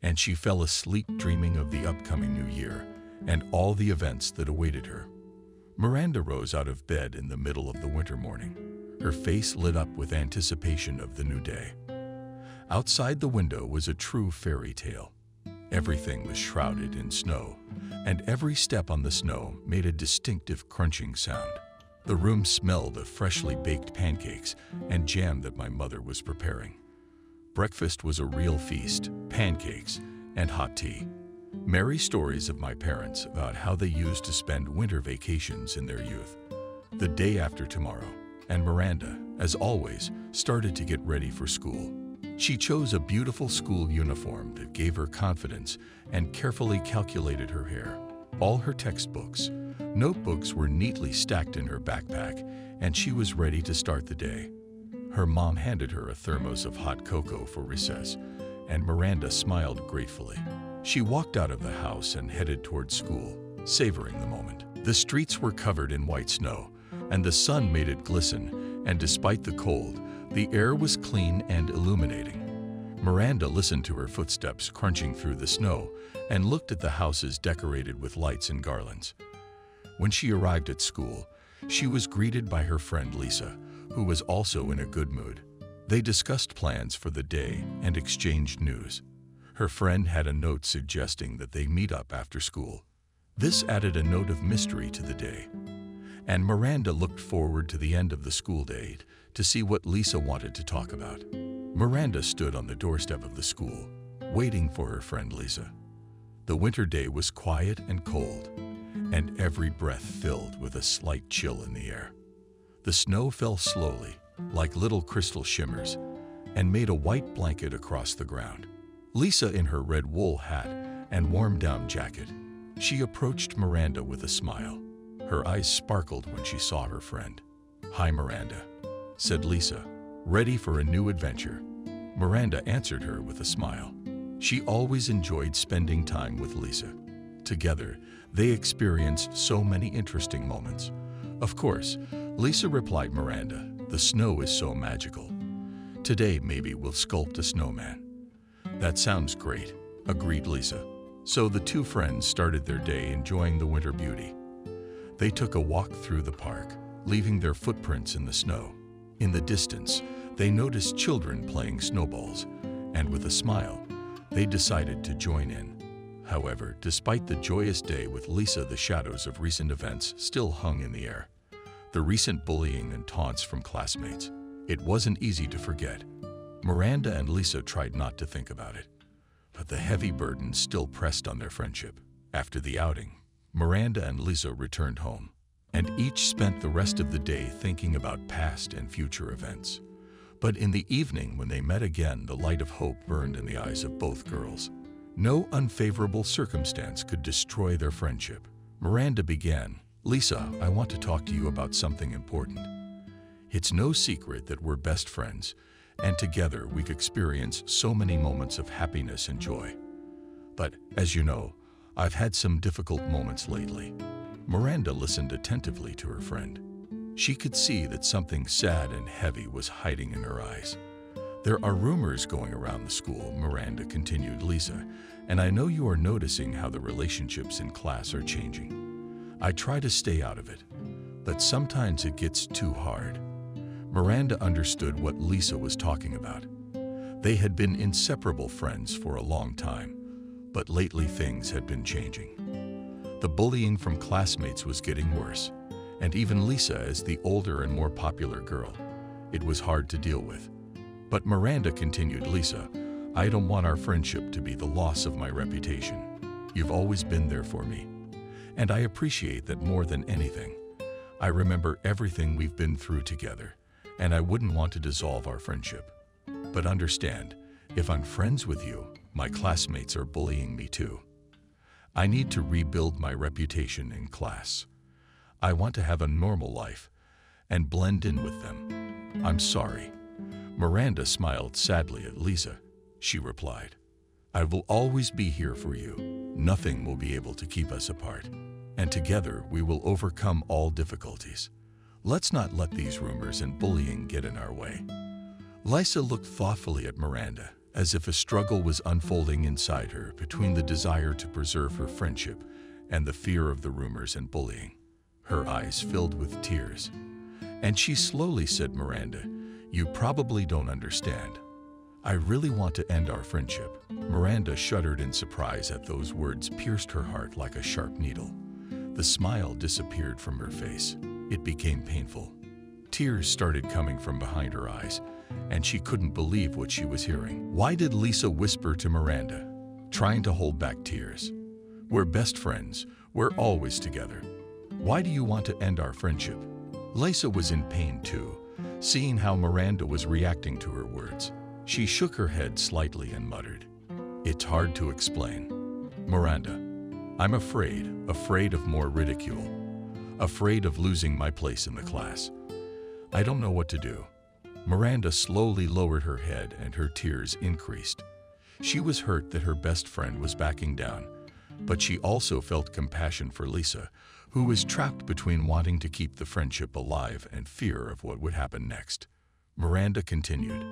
and she fell asleep dreaming of the upcoming new year and all the events that awaited her. Miranda rose out of bed in the middle of the winter morning, her face lit up with anticipation of the new day. Outside the window was a true fairy tale. Everything was shrouded in snow, and every step on the snow made a distinctive crunching sound. The room smelled of freshly baked pancakes and jam that my mother was preparing. Breakfast was a real feast, pancakes and hot tea. Merry stories of my parents about how they used to spend winter vacations in their youth. The day after tomorrow, and Miranda, as always, started to get ready for school. She chose a beautiful school uniform that gave her confidence and carefully calculated her hair. All her textbooks, notebooks were neatly stacked in her backpack, and she was ready to start the day. Her mom handed her a thermos of hot cocoa for recess, and Miranda smiled gratefully. She walked out of the house and headed toward school, savoring the moment. The streets were covered in white snow, and the sun made it glisten, and despite the cold, the air was clean and illuminating. Miranda listened to her footsteps crunching through the snow and looked at the houses decorated with lights and garlands. When she arrived at school, she was greeted by her friend Lisa, who was also in a good mood. They discussed plans for the day and exchanged news. Her friend had a note suggesting that they meet up after school. This added a note of mystery to the day, and Miranda looked forward to the end of the school day to see what Lisa wanted to talk about. Miranda stood on the doorstep of the school, waiting for her friend Lisa. The winter day was quiet and cold, and every breath filled with a slight chill in the air. The snow fell slowly, like little crystal shimmers, and made a white blanket across the ground. Lisa, in her red wool hat and warm-down jacket, she approached Miranda with a smile. Her eyes sparkled when she saw her friend. "Hi, Miranda," said Lisa, ready for a new adventure. Miranda answered her with a smile. She always enjoyed spending time with Lisa. Together, they experienced so many interesting moments. "Of course," Lisa replied Miranda, "the snow is so magical. Today maybe we'll sculpt a snowman." "That sounds great," agreed Lisa. So the two friends started their day enjoying the winter beauty. They took a walk through the park, leaving their footprints in the snow. In the distance, they noticed children playing snowballs, and with a smile, they decided to join in. However, despite the joyous day with Lisa, the shadows of recent events still hung in the air. The recent bullying and taunts from classmates. It wasn't easy to forget. Miranda and Lisa tried not to think about it, but the heavy burden still pressed on their friendship. After the outing, Miranda and Lisa returned home, and each spent the rest of the day thinking about past and future events. But in the evening, when they met again, the light of hope burned in the eyes of both girls. No unfavorable circumstance could destroy their friendship. Miranda began, "Lisa, I want to talk to you about something important. It's no secret that we're best friends, and together we've experienced so many moments of happiness and joy. But, as you know, I've had some difficult moments lately." Miranda listened attentively to her friend. She could see that something sad and heavy was hiding in her eyes. "There are rumors going around the school," Miranda continued, "Lisa, and I know you are noticing how the relationships in class are changing. I try to stay out of it, but sometimes it gets too hard." Miranda understood what Lisa was talking about. They had been inseparable friends for a long time, but lately things had been changing. The bullying from classmates was getting worse, and even Lisa, as the older and more popular girl, it was hard to deal with. But Miranda continued, "Lisa, I don't want our friendship to be the loss of my reputation. You've always been there for me, and I appreciate that more than anything. I remember everything we've been through together, and I wouldn't want to dissolve our friendship. But understand, if I'm friends with you, my classmates are bullying me too. I need to rebuild my reputation in class. I want to have a normal life and blend in with them. I'm sorry." Miranda smiled sadly at Lisa. She replied, "I will always be here for you. Nothing will be able to keep us apart, and together we will overcome all difficulties. Let's not let these rumors and bullying get in our way." Lisa looked thoughtfully at Miranda, as if a struggle was unfolding inside her between the desire to preserve her friendship and the fear of the rumors and bullying. Her eyes filled with tears, and she slowly said, "Miranda, you probably don't understand. I really want to end our friendship." Miranda shuddered in surprise at those words pierced her heart like a sharp needle. The smile disappeared from her face. It became painful. Tears started coming from behind her eyes, and she couldn't believe what she was hearing. Why did Lisa whisper to Miranda, trying to hold back tears? "We're best friends. We're always together. Why do you want to end our friendship?" Lisa was in pain too, seeing how Miranda was reacting to her words. She shook her head slightly and muttered, "It's hard to explain. Miranda, I'm afraid of more ridicule, afraid of losing my place in the class. I don't know what to do." Miranda slowly lowered her head and her tears increased. She was hurt that her best friend was backing down, but she also felt compassion for Lisa, who was trapped between wanting to keep the friendship alive and fear of what would happen next. Miranda continued,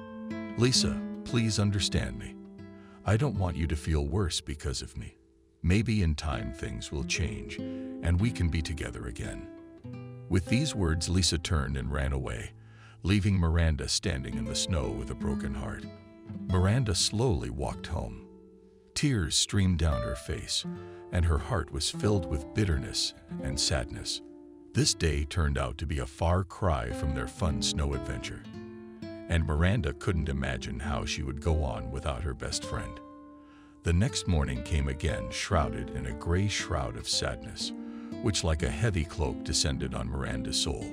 "Lisa, please understand me. I don't want you to feel worse because of me. Maybe in time things will change, and we can be together again." With these words, Lisa turned and ran away, leaving Miranda standing in the snow with a broken heart. Miranda slowly walked home. Tears streamed down her face, and her heart was filled with bitterness and sadness. This day turned out to be a far cry from their fun snow adventure, and Miranda couldn't imagine how she would go on without her best friend. The next morning came again, shrouded in a gray shroud of sadness, which like a heavy cloak descended on Miranda's soul.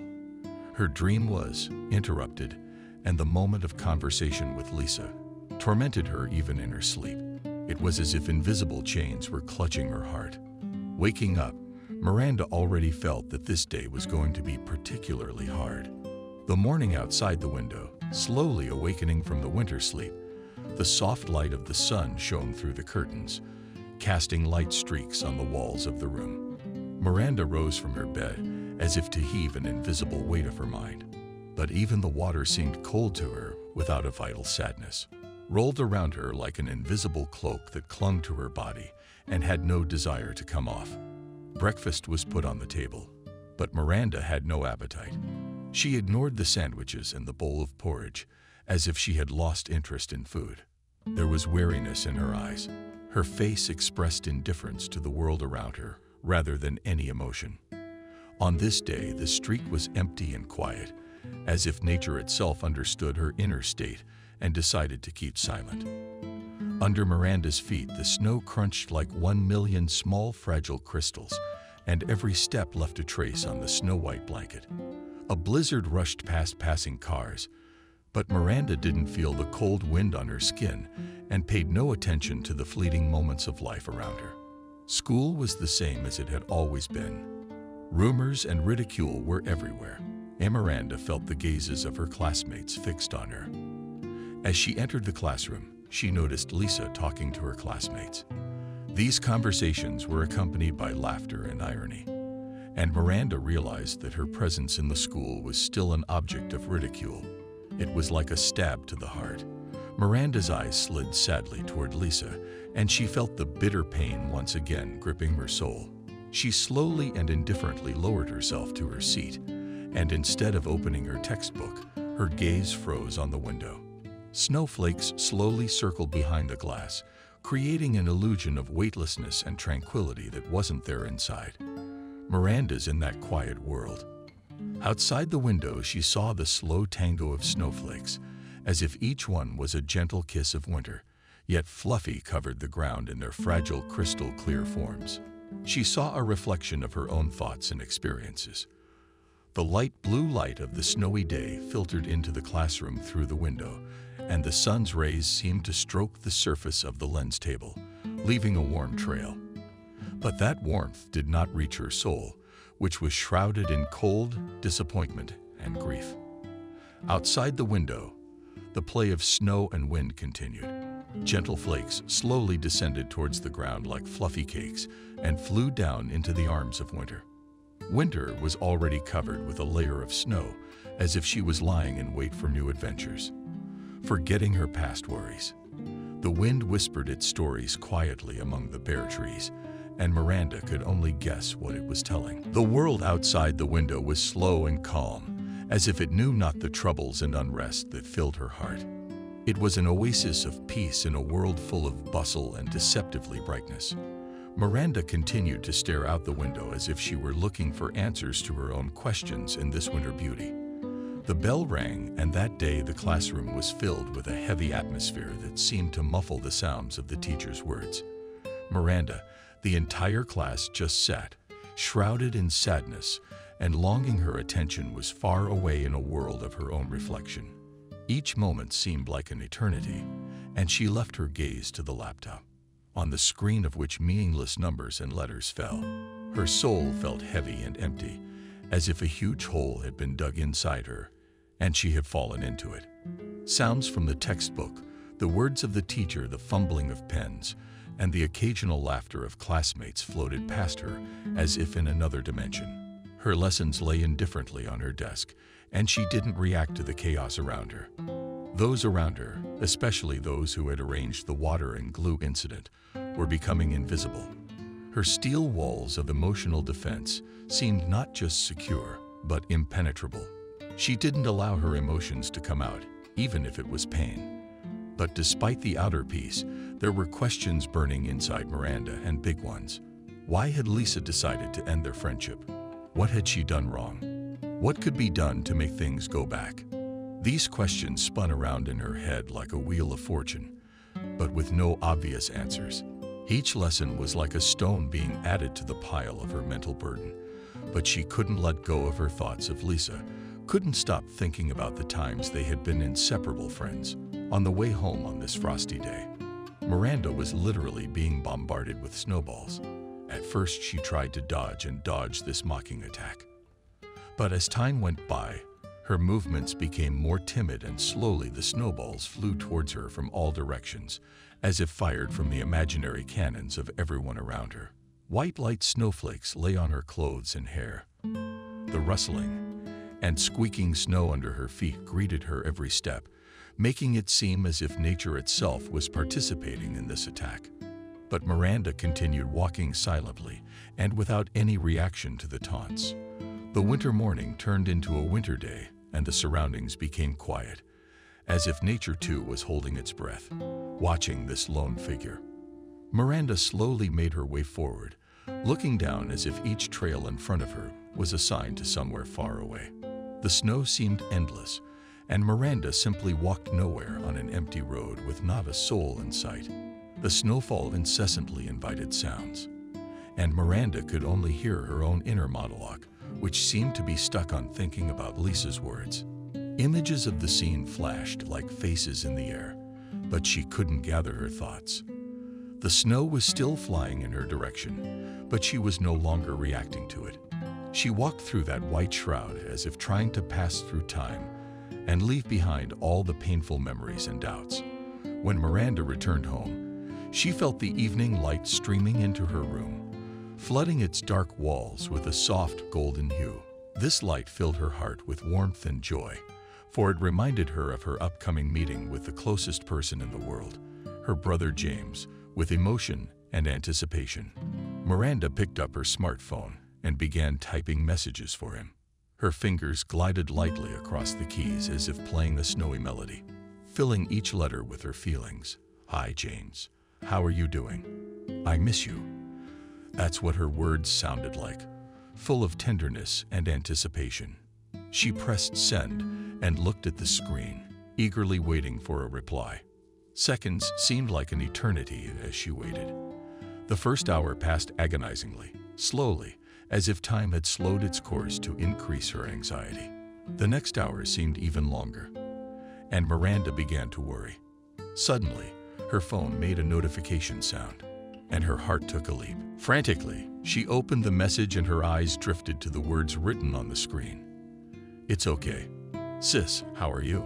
Her dream was interrupted, and the moment of conversation with Lisa tormented her even in her sleep. It was as if invisible chains were clutching her heart. Waking up, Miranda already felt that this day was going to be particularly hard. The morning outside the window, slowly awakening from the winter sleep, the soft light of the sun shone through the curtains, casting light streaks on the walls of the room. Miranda rose from her bed as if to heave an invisible weight of her mind. But even the water seemed cold to her without a vital sadness, rolled around her like an invisible cloak that clung to her body and had no desire to come off. Breakfast was put on the table, but Miranda had no appetite. She ignored the sandwiches and the bowl of porridge as if she had lost interest in food. There was weariness in her eyes. Her face expressed indifference to the world around her rather than any emotion. On this day, the street was empty and quiet, as if nature itself understood her inner state and decided to keep silent. Under Miranda's feet, the snow crunched like 1,000,000 small, fragile crystals, and every step left a trace on the snow-white blanket. A blizzard rushed past passing cars, but Miranda didn't feel the cold wind on her skin and paid no attention to the fleeting moments of life around her. School was the same as it had always been. Rumors and ridicule were everywhere, and Miranda felt the gazes of her classmates fixed on her. As she entered the classroom, she noticed Lisa talking to her classmates. These conversations were accompanied by laughter and irony, and Miranda realized that her presence in the school was still an object of ridicule. It was like a stab to the heart. Miranda's eyes slid sadly toward Lisa, and she felt the bitter pain once again gripping her soul. She slowly and indifferently lowered herself to her seat, and instead of opening her textbook, her gaze froze on the window. Snowflakes slowly circled behind the glass, creating an illusion of weightlessness and tranquility that wasn't there inside. Miranda's in that quiet world. Outside the window, she saw the slow tango of snowflakes, as if each one was a gentle kiss of winter, yet fluffy covered the ground in their fragile, crystal-clear forms. She saw a reflection of her own thoughts and experiences. The light blue light of the snowy day filtered into the classroom through the window, and the sun's rays seemed to stroke the surface of the lens table, leaving a warm trail. But that warmth did not reach her soul, which was shrouded in cold, disappointment, and grief. Outside the window, the play of snow and wind continued. Gentle flakes slowly descended towards the ground like fluffy cakes and flew down into the arms of winter. Winter was already covered with a layer of snow, as if she was lying in wait for new adventures. Forgetting her past worries, the wind whispered its stories quietly among the bare trees, and Miranda could only guess what it was telling. The world outside the window was slow and calm, as if it knew not the troubles and unrest that filled her heart. It was an oasis of peace in a world full of bustle and deceptively brightness. Miranda continued to stare out the window as if she were looking for answers to her own questions in this winter beauty. The bell rang, and that day the classroom was filled with a heavy atmosphere that seemed to muffle the sounds of the teacher's words. Miranda, the entire class just sat, shrouded in sadness, and longing. Her attention was far away in a world of her own reflection. Each moment seemed like an eternity, and she left her gaze to the laptop, on the screen of which meaningless numbers and letters fell. Her soul felt heavy and empty, as if a huge hole had been dug inside her, and she had fallen into it. Sounds from the textbook, the words of the teacher, the fumbling of pens, and the occasional laughter of classmates floated past her as if in another dimension. Her lessons lay indifferently on her desk, and she didn't react to the chaos around her. Those around her, especially those who had arranged the water and glue incident, were becoming invisible. Her steel walls of emotional defense seemed not just secure, but impenetrable. She didn't allow her emotions to come out, even if it was pain. But despite the outer peace, there were questions burning inside Miranda, and big ones. Why had Lisa decided to end their friendship? What had she done wrong? What could be done to make things go back? These questions spun around in her head like a wheel of fortune, but with no obvious answers. Each lesson was like a stone being added to the pile of her mental burden, but she couldn't let go of her thoughts of Lisa, couldn't stop thinking about the times they had been inseparable friends. On the way home on this frosty day, Miranda was literally being bombarded with snowballs. At first, she tried to dodge this mocking attack. But as time went by, her movements became more timid, and slowly the snowballs flew towards her from all directions, as if fired from the imaginary cannons of everyone around her. White light snowflakes lay on her clothes and hair. The rustling and squeaking snow under her feet greeted her every step, making it seem as if nature itself was participating in this attack. But Miranda continued walking silently and without any reaction to the taunts. The winter morning turned into a winter day, and the surroundings became quiet, as if nature too was holding its breath, watching this lone figure. Miranda slowly made her way forward, looking down as if each trail in front of her was assigned to somewhere far away. The snow seemed endless, and Miranda simply walked nowhere on an empty road with not a soul in sight. The snowfall incessantly invited sounds, and Miranda could only hear her own inner monologue, which seemed to be stuck on thinking about Lisa's words. Images of the scene flashed like faces in the air, but she couldn't gather her thoughts. The snow was still flying in her direction, but she was no longer reacting to it. She walked through that white shroud as if trying to pass through time and leave behind all the painful memories and doubts. When Miranda returned home, she felt the evening light streaming into her room. flooding its dark walls with a soft golden hue. This light filled her heart with warmth and joy, for it reminded her of her upcoming meeting with the closest person in the world, her brother James, with emotion and anticipation. Miranda picked up her smartphone and began typing messages for him. Her fingers glided lightly across the keys as if playing a snowy melody, filling each letter with her feelings. "Hi, James. How are you doing? I miss you." That's what her words sounded like, full of tenderness and anticipation. She pressed send and looked at the screen, eagerly waiting for a reply. Seconds seemed like an eternity as she waited. The first hour passed agonizingly, slowly, as if time had slowed its course to increase her anxiety. The next hour seemed even longer, and Miranda began to worry. Suddenly, her phone made a notification sound, and her heart took a leap. Frantically, she opened the message and her eyes drifted to the words written on the screen. "It's okay. Sis, how are you?"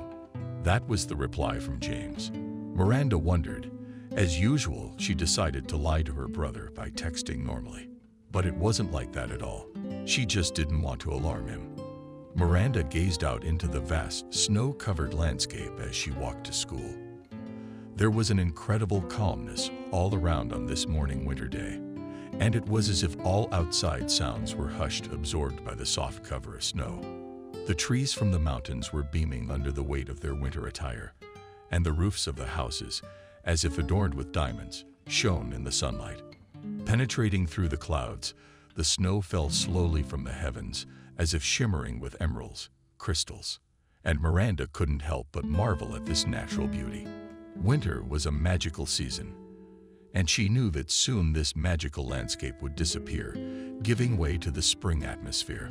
That was the reply from James. Miranda wondered. As usual, she decided to lie to her brother by texting normally. But it wasn't like that at all. She just didn't want to alarm him. Miranda gazed out into the vast, snow-covered landscape as she walked to school. There was an incredible calmness all around on this morning winter day, and it was as if all outside sounds were hushed, absorbed by the soft cover of snow. The trees from the mountains were beaming under the weight of their winter attire, and the roofs of the houses, as if adorned with diamonds, shone in the sunlight. Penetrating through the clouds, the snow fell slowly from the heavens, as if shimmering with emeralds, crystals, and Miranda couldn't help but marvel at this natural beauty. Winter was a magical season, and she knew that soon this magical landscape would disappear, giving way to the spring atmosphere.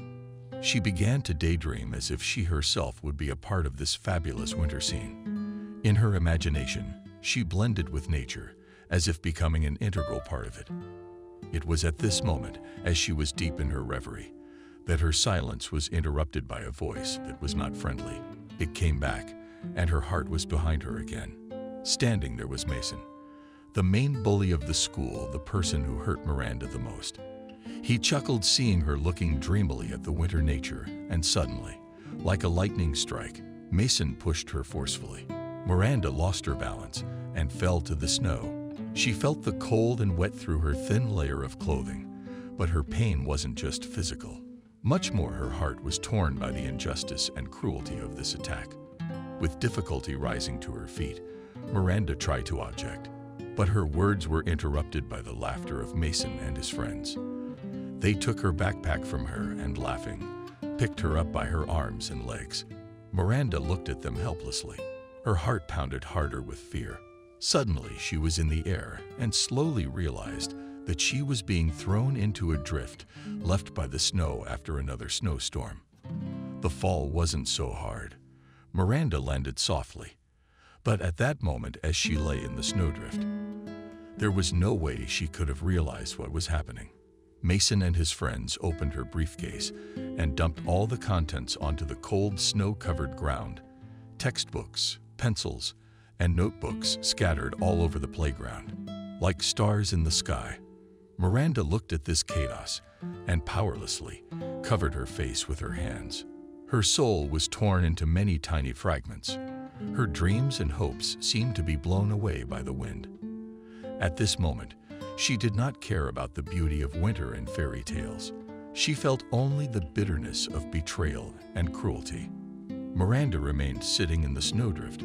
She began to daydream as if she herself would be a part of this fabulous winter scene. In her imagination, she blended with nature, as if becoming an integral part of it. It was at this moment, as she was deep in her reverie, that her silence was interrupted by a voice that was not friendly. It came back, and her heart was behind her again. Standing there was Mason, the main bully of the school, the person who hurt Miranda the most. He chuckled seeing her looking dreamily at the winter nature, and suddenly, like a lightning strike, Mason pushed her forcefully. Miranda lost her balance and fell to the snow. She felt the cold and wet through her thin layer of clothing, but her pain wasn't just physical. Much more, her heart was torn by the injustice and cruelty of this attack. With difficulty rising to her feet, Miranda tried to object, but her words were interrupted by the laughter of Mason and his friends. They took her backpack from her and, laughing, picked her up by her arms and legs. Miranda looked at them helplessly. Her heart pounded harder with fear. Suddenly, she was in the air and slowly realized that she was being thrown into a drift left by the snow after another snowstorm. The fall wasn't so hard. Miranda landed softly. But at that moment, as she lay in the snowdrift, there was no way she could have realized what was happening. Mason and his friends opened her briefcase and dumped all the contents onto the cold, snow-covered ground. Textbooks, pencils, and notebooks scattered all over the playground, like stars in the sky. Miranda looked at this chaos and powerlessly covered her face with her hands. Her soul was torn into many tiny fragments. Her dreams and hopes seemed to be blown away by the wind. At this moment, she did not care about the beauty of winter and fairy tales. She felt only the bitterness of betrayal and cruelty. Miranda remained sitting in the snowdrift,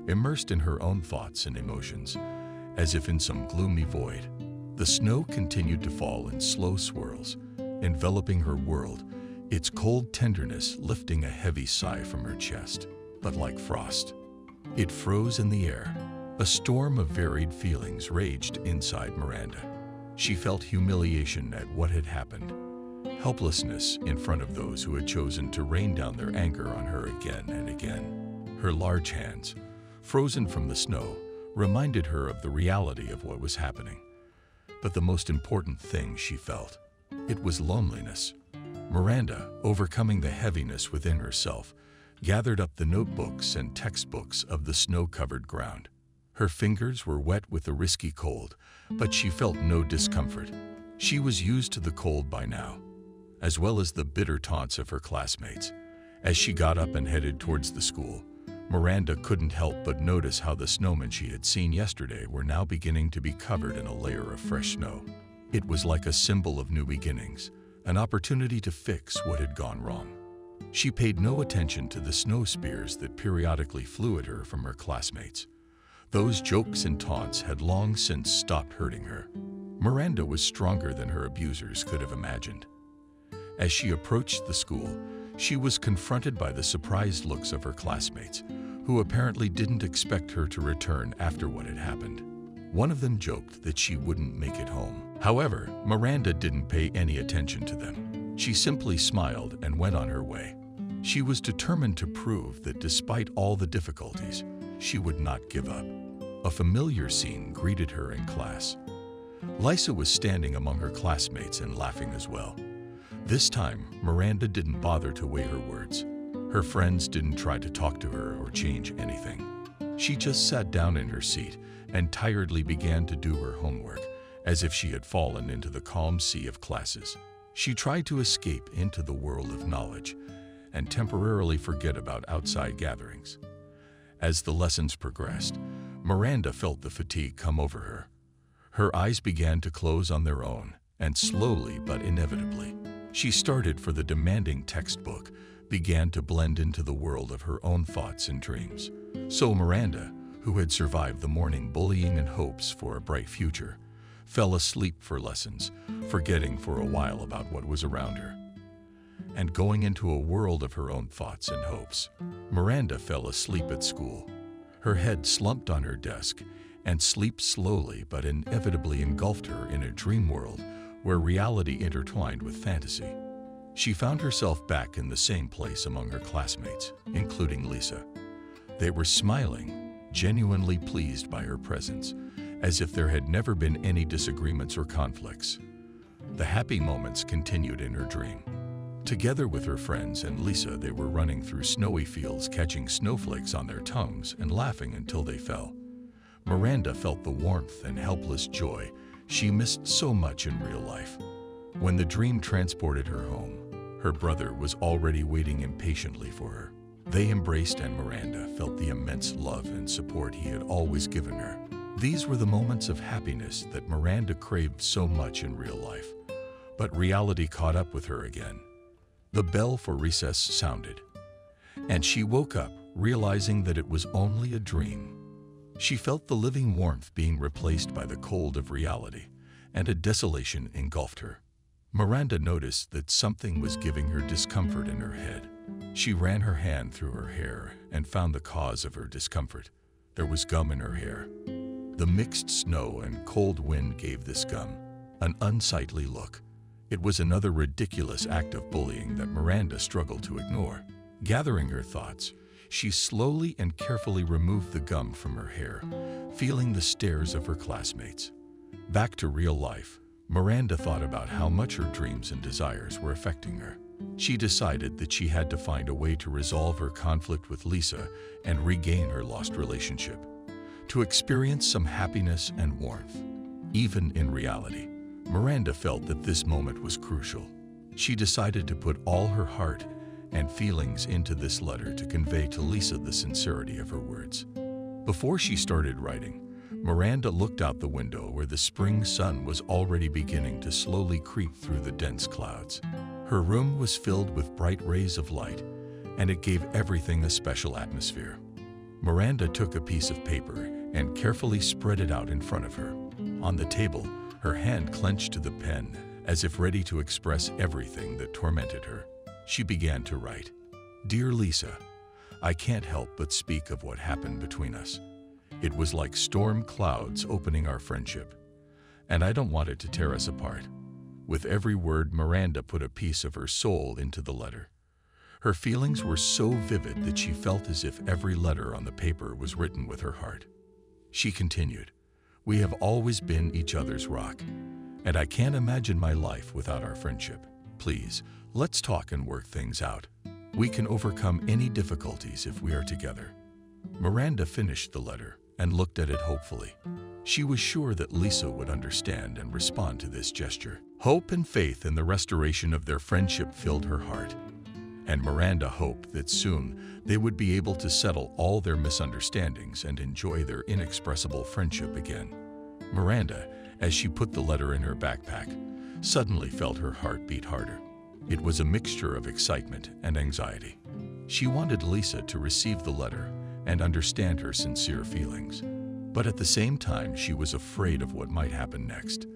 immersed in her own thoughts and emotions, as if in some gloomy void. The snow continued to fall in slow swirls, enveloping her world, its cold tenderness lifting a heavy sigh from her chest. But like frost, it froze in the air. A storm of varied feelings raged inside Miranda. She felt humiliation at what had happened, helplessness in front of those who had chosen to rain down their anger on her again and again. Her large hands, frozen from the snow, reminded her of the reality of what was happening. But the most important thing she felt, it was loneliness. Miranda, overcoming the heaviness within herself, gathered up the notebooks and textbooks of the snow-covered ground. Her fingers were wet with the risky cold, but she felt no discomfort. She was used to the cold by now, as well as the bitter taunts of her classmates. As she got up and headed towards the school, Miranda couldn't help but notice how the snowmen she had seen yesterday were now beginning to be covered in a layer of fresh snow. It was like a symbol of new beginnings, an opportunity to fix what had gone wrong. She paid no attention to the snow spears that periodically flew at her from her classmates. Those jokes and taunts had long since stopped hurting her. Miranda was stronger than her abusers could have imagined. As she approached the school, she was confronted by the surprised looks of her classmates, who apparently didn't expect her to return after what had happened. One of them joked that she wouldn't make it home. However, Miranda didn't pay any attention to them. She simply smiled and went on her way. She was determined to prove that despite all the difficulties, she would not give up. A familiar scene greeted her in class. Lisa was standing among her classmates and laughing as well. This time, Miranda didn't bother to weigh her words. Her friends didn't try to talk to her or change anything. She just sat down in her seat and tiredly began to do her homework, as if she had fallen into the calm sea of classes. She tried to escape into the world of knowledge and temporarily forget about outside gatherings. As the lessons progressed, Miranda felt the fatigue come over her. Her eyes began to close on their own, and slowly but inevitably, she started for the demanding textbook, began to blend into the world of her own thoughts and dreams. So Miranda, who had survived the morning bullying and hopes for a bright future, fell asleep for lessons, forgetting for a while about what was around her, and going into a world of her own thoughts and hopes. Miranda fell asleep at school. Her head slumped on her desk, and sleep slowly but inevitably engulfed her in a dream world where reality intertwined with fantasy. She found herself back in the same place among her classmates, including Lisa. They were smiling, genuinely pleased by her presence, as if there had never been any disagreements or conflicts. The happy moments continued in her dream. Together with her friends and Lisa, they were running through snowy fields, catching snowflakes on their tongues and laughing until they fell. Miranda felt the warmth and helpless joy she missed so much in real life. When the dream transported her home, her brother was already waiting impatiently for her. They embraced, and Miranda felt the immense love and support he had always given her. These were the moments of happiness that Miranda craved so much in real life. But reality caught up with her again. The bell for recess sounded, and she woke up, realizing that it was only a dream. She felt the living warmth being replaced by the cold of reality, and a desolation engulfed her. Miranda noticed that something was giving her discomfort in her head. She ran her hand through her hair and found the cause of her discomfort. There was gum in her hair. The mixed snow and cold wind gave this gum an unsightly look. It was another ridiculous act of bullying that Miranda struggled to ignore. Gathering her thoughts, she slowly and carefully removed the gum from her hair, feeling the stares of her classmates. Back to real life, Miranda thought about how much her dreams and desires were affecting her. She decided that she had to find a way to resolve her conflict with Lisa and regain her lost relationship, to experience some happiness and warmth. Even in reality, Miranda felt that this moment was crucial. She decided to put all her heart and feelings into this letter to convey to Lisa the sincerity of her words. Before she started writing, Miranda looked out the window where the spring sun was already beginning to slowly creep through the dense clouds. Her room was filled with bright rays of light, and it gave everything a special atmosphere. Miranda took a piece of paper and carefully spread it out in front of her. On the table, her hand clenched to the pen, as if ready to express everything that tormented her. She began to write. Dear Lisa, I can't help but speak of what happened between us. It was like storm clouds opening our friendship, and I don't want it to tear us apart. With every word, Miranda put a piece of her soul into the letter. Her feelings were so vivid that she felt as if every letter on the paper was written with her heart. She continued, We have always been each other's rock, and I can't imagine my life without our friendship. Please, let's talk and work things out. We can overcome any difficulties if we are together. Miranda finished the letter and looked at it hopefully. She was sure that Lisa would understand and respond to this gesture. Hope and faith in the restoration of their friendship filled her heart, and Miranda hoped that soon they would be able to settle all their misunderstandings and enjoy their inexpressible friendship again. Miranda, as she put the letter in her backpack, suddenly felt her heart beat harder. It was a mixture of excitement and anxiety. She wanted Lisa to receive the letter and understand her sincere feelings, but at the same time she was afraid of what might happen next.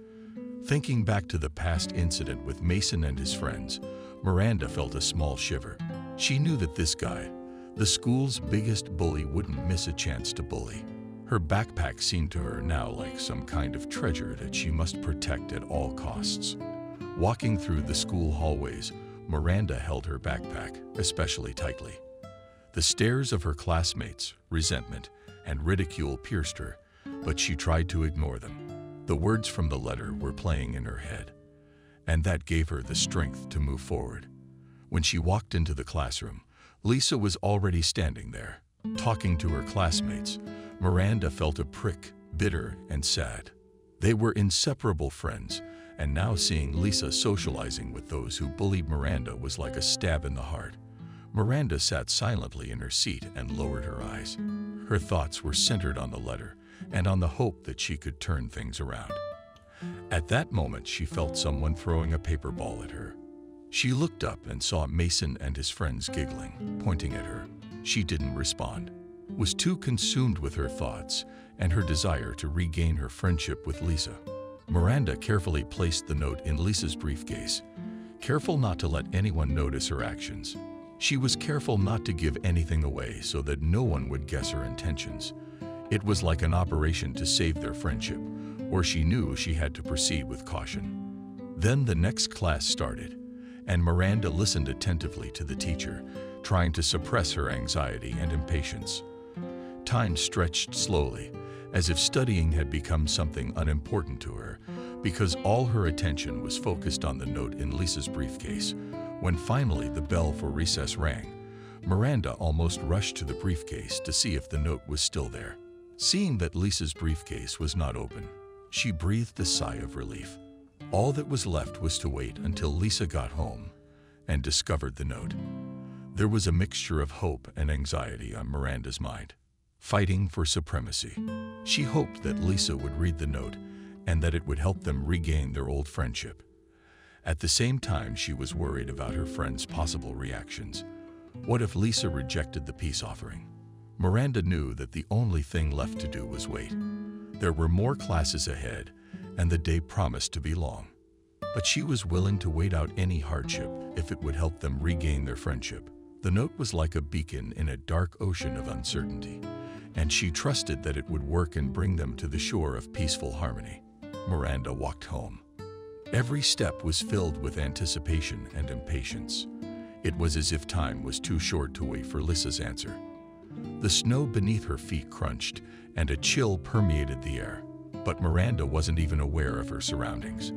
Thinking back to the past incident with Mason and his friends, Miranda felt a small shiver. She knew that this guy, the school's biggest bully, wouldn't miss a chance to bully. Her backpack seemed to her now like some kind of treasure that she must protect at all costs. Walking through the school hallways, Miranda held her backpack especially tightly. The stares of her classmates, resentment, and ridicule pierced her, but she tried to ignore them. The words from the letter were playing in her head, and that gave her the strength to move forward. When she walked into the classroom, Lisa was already standing there, talking to her classmates. Miranda felt a prick, bitter and sad. They were inseparable friends, and now seeing Lisa socializing with those who bullied Miranda was like a stab in the heart. Miranda sat silently in her seat and lowered her eyes. Her thoughts were centered on the letter and on the hope that she could turn things around. At that moment, she felt someone throwing a paper ball at her. She looked up and saw Mason and his friends giggling, pointing at her. She didn't respond, was too consumed with her thoughts and her desire to regain her friendship with Lisa. Miranda carefully placed the note in Lisa's briefcase, careful not to let anyone notice her actions. She was careful not to give anything away so that no one would guess her intentions. It was like an operation to save their friendship, or she knew she had to proceed with caution. Then the next class started, and Miranda listened attentively to the teacher, trying to suppress her anxiety and impatience. Time stretched slowly, as if studying had become something unimportant to her, because all her attention was focused on the note in Lisa's briefcase. When finally the bell for recess rang, Miranda almost rushed to the briefcase to see if the note was still there. Seeing that Lisa's briefcase was not open, she breathed a sigh of relief. All that was left was to wait until Lisa got home and discovered the note. There was a mixture of hope and anxiety on Miranda's mind, fighting for supremacy. She hoped that Lisa would read the note and that it would help them regain their old friendship. At the same time, she was worried about her friends' possible reactions. What if Lisa rejected the peace offering? Miranda knew that the only thing left to do was wait. There were more classes ahead, and the day promised to be long. But she was willing to wait out any hardship if it would help them regain their friendship. The note was like a beacon in a dark ocean of uncertainty, and she trusted that it would work and bring them to the shore of peaceful harmony. Miranda walked home. Every step was filled with anticipation and impatience. It was as if time was too short to wait for Lisa's answer. The snow beneath her feet crunched, and a chill permeated the air. But Miranda wasn't even aware of her surroundings.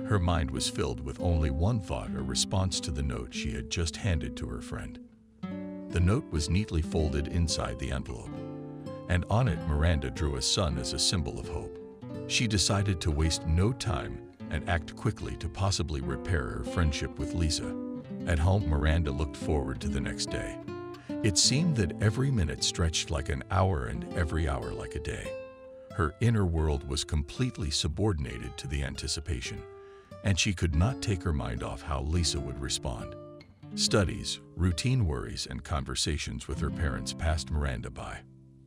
Her mind was filled with only one thought, a response to the note she had just handed to her friend. The note was neatly folded inside the envelope, and on it Miranda drew a sun as a symbol of hope. She decided to waste no time and act quickly to possibly repair her friendship with Lisa. At home, Miranda looked forward to the next day. It seemed that every minute stretched like an hour and every hour like a day. Her inner world was completely subordinated to the anticipation, and she could not take her mind off how Lisa would respond. Studies, routine worries, and conversations with her parents passed Miranda by.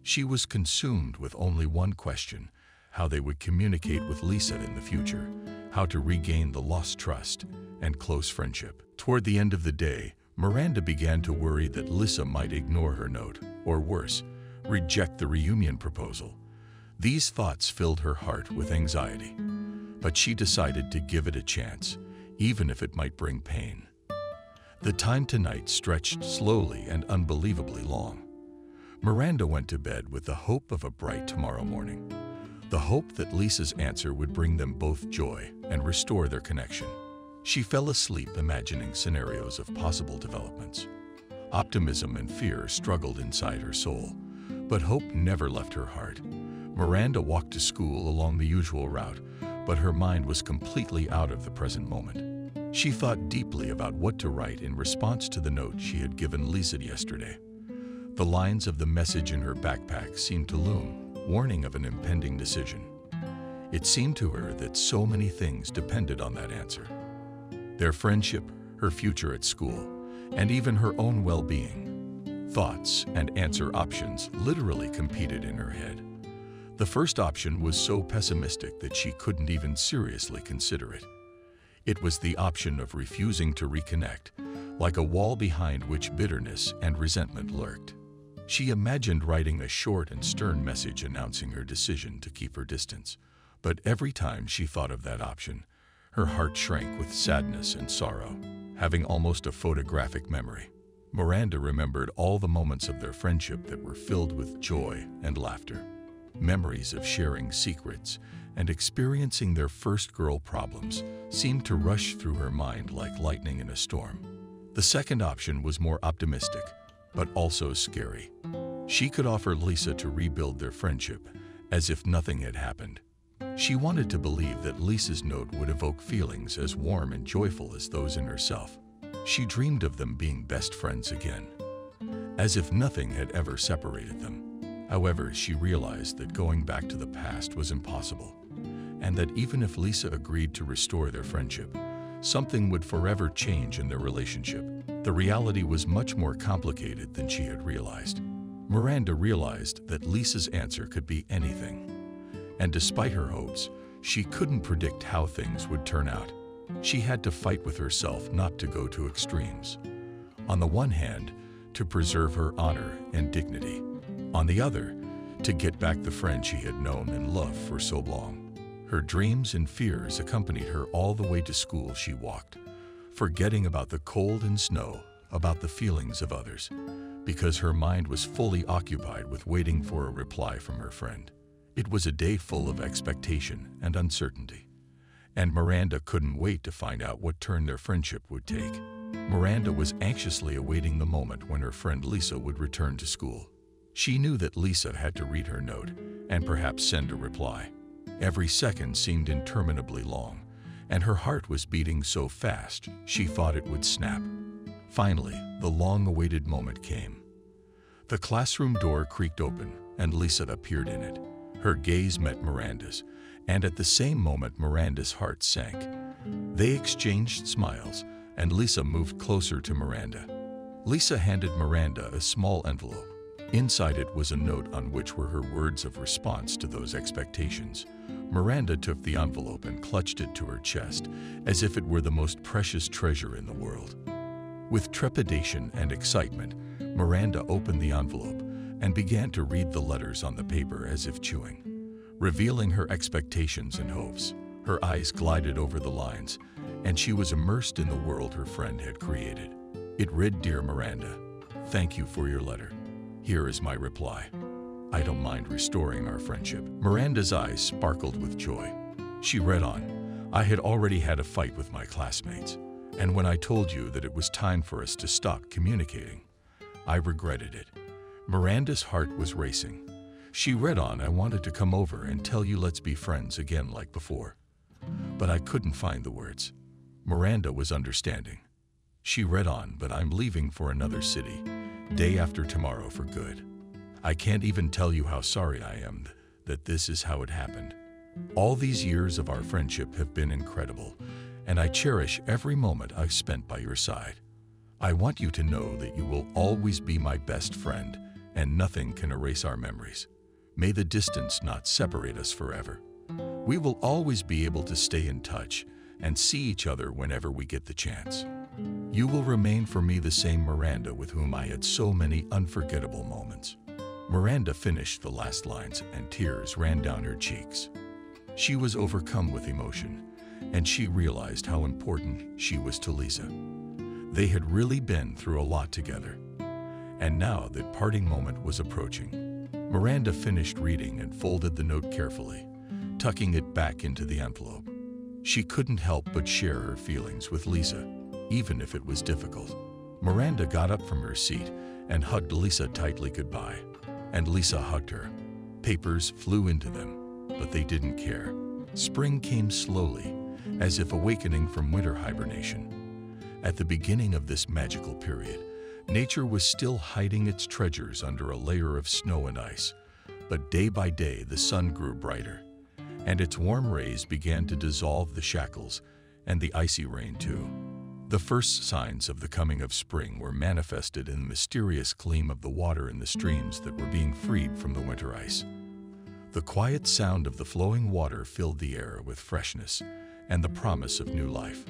She was consumed with only one question: how they would communicate with Lisa in the future, how to regain the lost trust and close friendship. Toward the end of the day, Miranda began to worry that Lisa might ignore her note, or worse, reject the reunion proposal. These thoughts filled her heart with anxiety, but she decided to give it a chance, even if it might bring pain. The time tonight stretched slowly and unbelievably long. Miranda went to bed with the hope of a bright tomorrow morning, the hope that Lisa's answer would bring them both joy and restore their connection. She fell asleep imagining scenarios of possible developments. Optimism and fear struggled inside her soul, but hope never left her heart. Miranda walked to school along the usual route, but her mind was completely out of the present moment. She thought deeply about what to write in response to the note she had given Lisa yesterday. The lines of the message in her backpack seemed to loom, warning of an impending decision. It seemed to her that so many things depended on that answer. Their friendship, her future at school, and even her own well-being. Thoughts and answer options literally competed in her head. The first option was so pessimistic that she couldn't even seriously consider it. It was the option of refusing to reconnect, like a wall behind which bitterness and resentment lurked. She imagined writing a short and stern message announcing her decision to keep her distance. But every time she thought of that option, her heart shrank with sadness and sorrow, having almost a photographic memory. Miranda remembered all the moments of their friendship that were filled with joy and laughter. Memories of sharing secrets and experiencing their first girl problems seemed to rush through her mind like lightning in a storm. The second option was more optimistic, but also scary. She could offer Lisa to rebuild their friendship as if nothing had happened. She wanted to believe that Lisa's note would evoke feelings as warm and joyful as those in herself. She dreamed of them being best friends again, as if nothing had ever separated them. However, she realized that going back to the past was impossible, and that even if Lisa agreed to restore their friendship, something would forever change in their relationship. The reality was much more complicated than she had realized. Miranda realized that Lisa's answer could be anything. And despite her hopes, she couldn't predict how things would turn out. She had to fight with herself not to go to extremes. On the one hand, to preserve her honor and dignity. On the other, to get back the friend she had known and loved for so long. Her dreams and fears accompanied her all the way to school. She walked, forgetting about the cold and snow, about the feelings of others, because her mind was fully occupied with waiting for a reply from her friend. It was a day full of expectation and uncertainty, and Miranda couldn't wait to find out what turn their friendship would take. Miranda was anxiously awaiting the moment when her friend Lisa would return to school. She knew that Lisa had to read her note and perhaps send a reply. Every second seemed interminably long, and her heart was beating so fast she thought it would snap. Finally, the long-awaited moment came. The classroom door creaked open, and Lisa appeared in it. Her gaze met Miranda's, and at the same moment Miranda's heart sank. They exchanged smiles, and Lisa moved closer to Miranda. Lisa handed Miranda a small envelope. Inside it was a note on which were her words of response to those expectations. Miranda took the envelope and clutched it to her chest, as if it were the most precious treasure in the world. With trepidation and excitement, Miranda opened the envelope and began to read the letters on the paper as if chewing, revealing her expectations and hopes. Her eyes glided over the lines, and she was immersed in the world her friend had created. It read, "Dear Miranda, thank you for your letter. Here is my reply. I don't mind restoring our friendship." Miranda's eyes sparkled with joy. She read on, "I had already had a fight with my classmates, and when I told you that it was time for us to stop communicating, I regretted it." Miranda's heart was racing. She read on, "I wanted to come over and tell you let's be friends again like before, but I couldn't find the words." Miranda was understanding. She read on, "But I'm leaving for another city, day after tomorrow for good. I can't even tell you how sorry I am that this is how it happened. All these years of our friendship have been incredible, and I cherish every moment I've spent by your side. I want you to know that you will always be my best friend, and nothing can erase our memories. May the distance not separate us forever. We will always be able to stay in touch and see each other whenever we get the chance. You will remain for me the same Miranda with whom I had so many unforgettable moments." Miranda finished the last lines, and tears ran down her cheeks. She was overcome with emotion, and she realized how important she was to Lisa. They had really been through a lot together, and now that parting moment was approaching. Miranda finished reading and folded the note carefully, tucking it back into the envelope. She couldn't help but share her feelings with Lisa, even if it was difficult. Miranda got up from her seat and hugged Lisa tightly goodbye, and Lisa hugged her. Papers flew into them, but they didn't care. Spring came slowly, as if awakening from winter hibernation. At the beginning of this magical period, nature was still hiding its treasures under a layer of snow and ice. But day by day, the sun grew brighter, and its warm rays began to dissolve the shackles and the icy rain too. The first signs of the coming of spring were manifested in the mysterious gleam of the water in the streams that were being freed from the winter ice. The quiet sound of the flowing water filled the air with freshness and the promise of new life.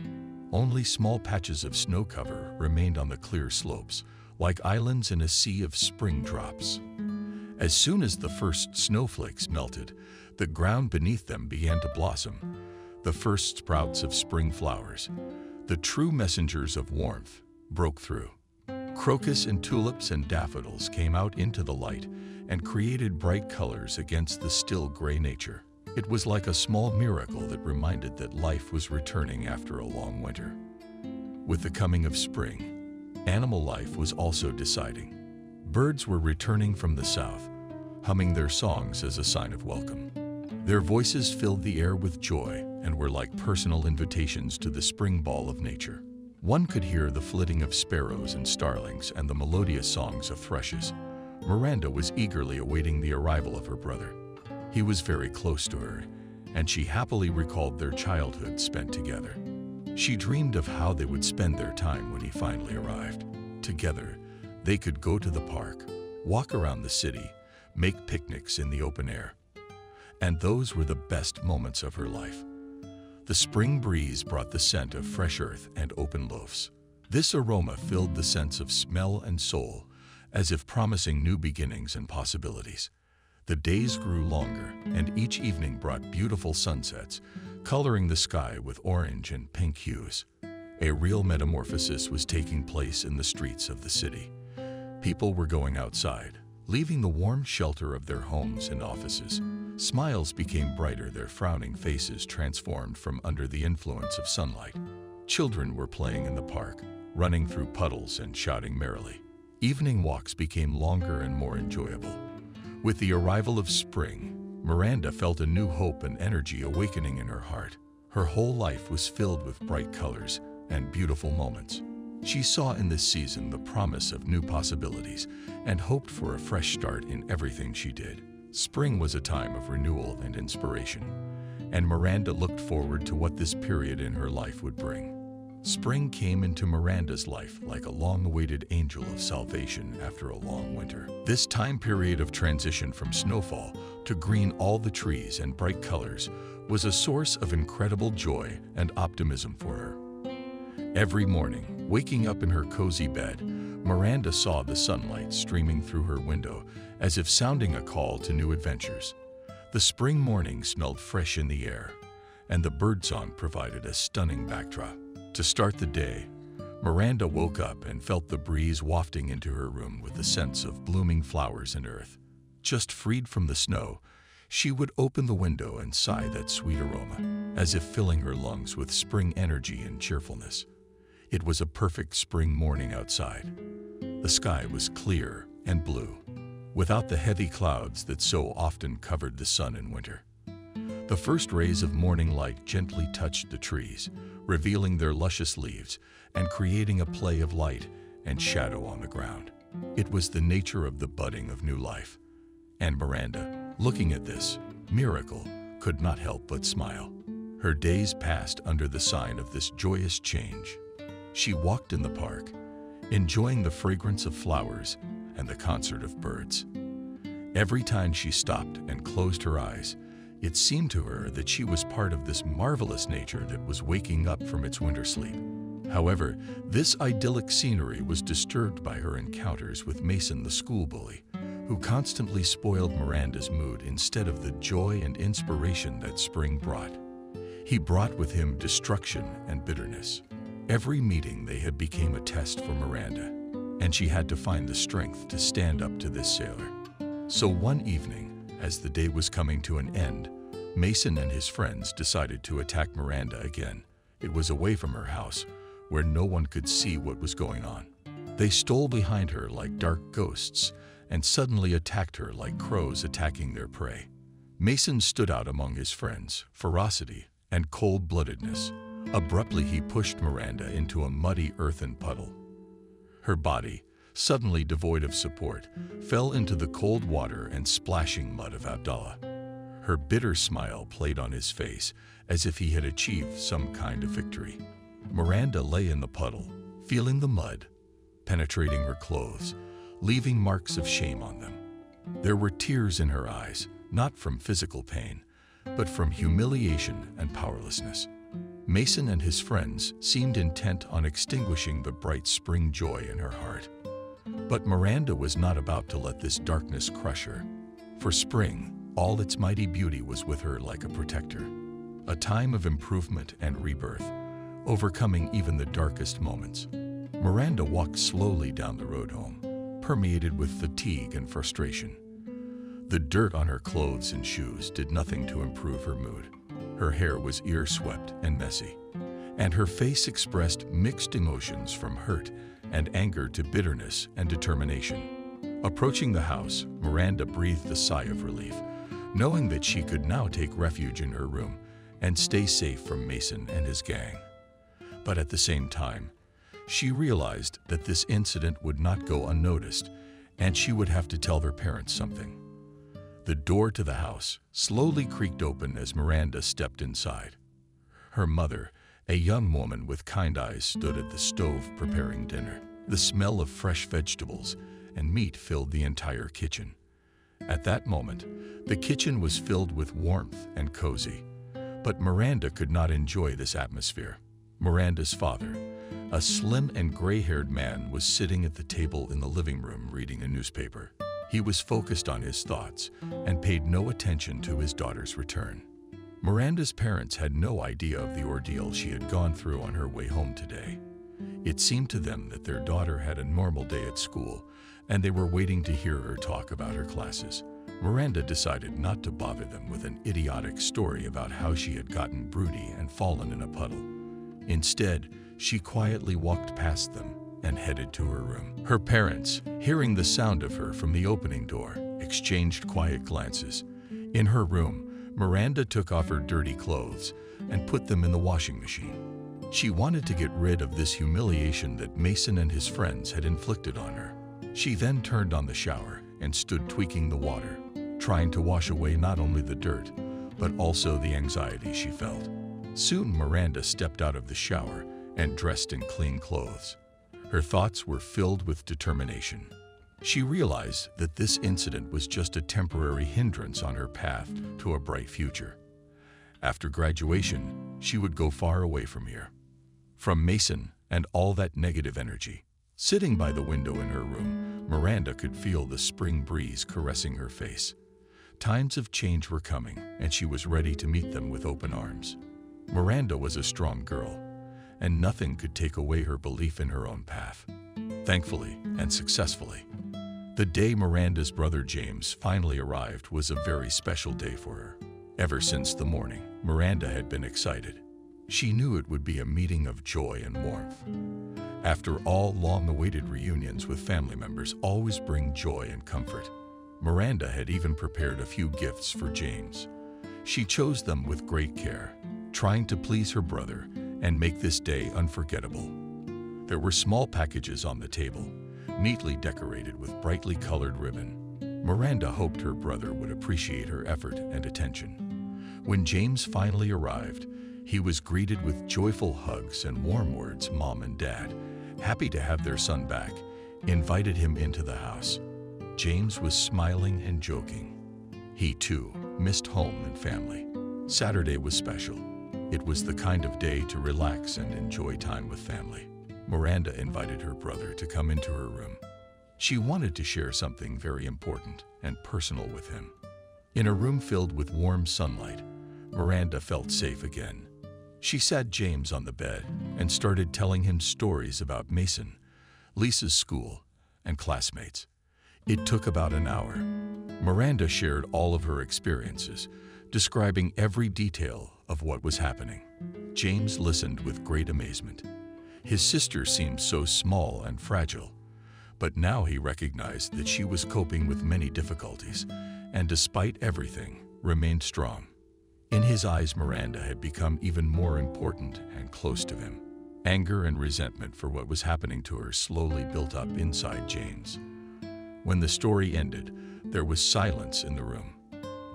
Only small patches of snow cover remained on the clear slopes, like islands in a sea of spring drops. As soon as the first snowflakes melted, the ground beneath them began to blossom, the first sprouts of spring flowers. The true messengers of warmth broke through. Crocus and tulips and daffodils came out into the light and created bright colors against the still gray nature. It was like a small miracle that reminded that life was returning after a long winter. With the coming of spring, animal life was also deciding. Birds were returning from the south, humming their songs as a sign of welcome. Their voices filled the air with joy and were like personal invitations to the spring ball of nature. One could hear the flitting of sparrows and starlings and the melodious songs of thrushes. Miranda was eagerly awaiting the arrival of her brother. He was very close to her, and she happily recalled their childhood spent together. She dreamed of how they would spend their time when he finally arrived. Together, they could go to the park, walk around the city, make picnics in the open air. And those were the best moments of her life. The spring breeze brought the scent of fresh earth and open loaves. This aroma filled the sense of smell and soul, as if promising new beginnings and possibilities. The days grew longer, and each evening brought beautiful sunsets, coloring the sky with orange and pink hues. A real metamorphosis was taking place in the streets of the city. People were going outside, leaving the warm shelter of their homes and offices. Smiles became brighter, their frowning faces transformed from under the influence of sunlight. Children were playing in the park, running through puddles and shouting merrily. Evening walks became longer and more enjoyable. With the arrival of spring, Miranda felt a new hope and energy awakening in her heart. Her whole life was filled with bright colors and beautiful moments. She saw in this season the promise of new possibilities and hoped for a fresh start in everything she did. Spring was a time of renewal and inspiration, and Miranda looked forward to what this period in her life would bring. Spring came into Miranda's life like a long-awaited angel of salvation after a long winter. This time period of transition from snowfall to green, all the trees and bright colors, was a source of incredible joy and optimism for her. Every morning, waking up in her cozy bed, Miranda saw the sunlight streaming through her window as if sounding a call to new adventures. The spring morning smelled fresh in the air, and the birdsong provided a stunning backdrop. To start the day, Miranda woke up and felt the breeze wafting into her room with the sense of blooming flowers and earth. Just freed from the snow, she would open the window and sigh that sweet aroma, as if filling her lungs with spring energy and cheerfulness. It was a perfect spring morning outside. The sky was clear and blue, without the heavy clouds that so often covered the sun in winter. The first rays of morning light gently touched the trees, revealing their luscious leaves and creating a play of light and shadow on the ground. It was the nature of the budding of new life. And Miranda, looking at this miracle, could not help but smile. Her days passed under the sign of this joyous change. She walked in the park, enjoying the fragrance of flowers and the concert of birds. Every time she stopped and closed her eyes, it seemed to her that she was part of this marvelous nature that was waking up from its winter sleep. However, this idyllic scenery was disturbed by her encounters with Mason the school bully, who constantly spoiled Miranda's mood instead of the joy and inspiration that spring brought. He brought with him destruction and bitterness. Every meeting they had became a test for Miranda, and she had to find the strength to stand up to this sailor. So one evening, as the day was coming to an end, Mason and his friends decided to attack Miranda again. It was away from her house, where no one could see what was going on. They stole behind her like dark ghosts and suddenly attacked her like crows attacking their prey. Mason stood out among his friends, ferocity and cold-bloodedness. Abruptly, he pushed Miranda into a muddy earthen puddle. Her body, suddenly devoid of support, fell into the cold water and splashing mud of Abdullah. Her bitter smile played on his face, as if he had achieved some kind of victory. Miranda lay in the puddle, feeling the mud penetrating her clothes, leaving marks of shame on them. There were tears in her eyes, not from physical pain, but from humiliation and powerlessness. Mason and his friends seemed intent on extinguishing the bright spring joy in her heart. But Miranda was not about to let this darkness crush her. For spring, all its mighty beauty was with her like a protector, a time of improvement and rebirth, overcoming even the darkest moments. Miranda walked slowly down the road home, permeated with fatigue and frustration. The dirt on her clothes and shoes did nothing to improve her mood. Her hair was ear-swept and messy, and her face expressed mixed emotions from hurt and anger to bitterness and determination. Approaching the house, Miranda breathed a sigh of relief, knowing that she could now take refuge in her room and stay safe from Mason and his gang. But at the same time, she realized that this incident would not go unnoticed, and she would have to tell their parents something. The door to the house slowly creaked open as Miranda stepped inside. Her mother, a young woman with kind eyes, stood at the stove preparing dinner. The smell of fresh vegetables and meat filled the entire kitchen. At that moment, the kitchen was filled with warmth and cozy. But Miranda could not enjoy this atmosphere. Miranda's father, a slim and gray-haired man, was sitting at the table in the living room reading a newspaper. He was focused on his thoughts and paid no attention to his daughter's return. Miranda's parents had no idea of the ordeal she had gone through on her way home today. It seemed to them that their daughter had a normal day at school, and they were waiting to hear her talk about her classes. Miranda decided not to bother them with an idiotic story about how she had gotten broody and fallen in a puddle. Instead, she quietly walked past them and headed to her room. Her parents, hearing the sound of her from the opening door, exchanged quiet glances. In her room, Miranda took off her dirty clothes and put them in the washing machine. She wanted to get rid of this humiliation that Mason and his friends had inflicted on her. She then turned on the shower and stood tweaking the water, trying to wash away not only the dirt, but also the anxiety she felt. Soon Miranda stepped out of the shower and dressed in clean clothes. Her thoughts were filled with determination. She realized that this incident was just a temporary hindrance on her path to a bright future. After graduation, she would go far away from here, from Mason and all that negative energy. Sitting by the window in her room, Miranda could feel the spring breeze caressing her face. Times of change were coming, and she was ready to meet them with open arms. Miranda was a strong girl, and nothing could take away her belief in her own path. Thankfully and successfully, the day Miranda's brother James finally arrived was a very special day for her. Ever since the morning, Miranda had been excited. She knew it would be a meeting of joy and warmth. After all, long-awaited reunions with family members always bring joy and comfort. Miranda had even prepared a few gifts for James. She chose them with great care, trying to please her brother and make this day unforgettable. There were small packages on the table, neatly decorated with brightly colored ribbon. Miranda hoped her brother would appreciate her effort and attention. When James finally arrived, he was greeted with joyful hugs and warm words. Mom and Dad, happy to have their son back, invited him into the house. James was smiling and joking. He, too, missed home and family. Saturday was special. It was the kind of day to relax and enjoy time with family. Miranda invited her brother to come into her room. She wanted to share something very important and personal with him. In a room filled with warm sunlight, Miranda felt safe again. She sat James on the bed and started telling him stories about Mason, Lisa's school, and classmates. It took about an hour. Miranda shared all of her experiences, describing every detail of what was happening. James listened with great amazement. His sister seemed so small and fragile, But now he recognized that she was coping with many difficulties, and despite everything, remained strong. In his eyes, Miranda had become even more important and close to him. Anger and resentment for what was happening to her slowly built up inside James. When the story ended, there was silence in the room.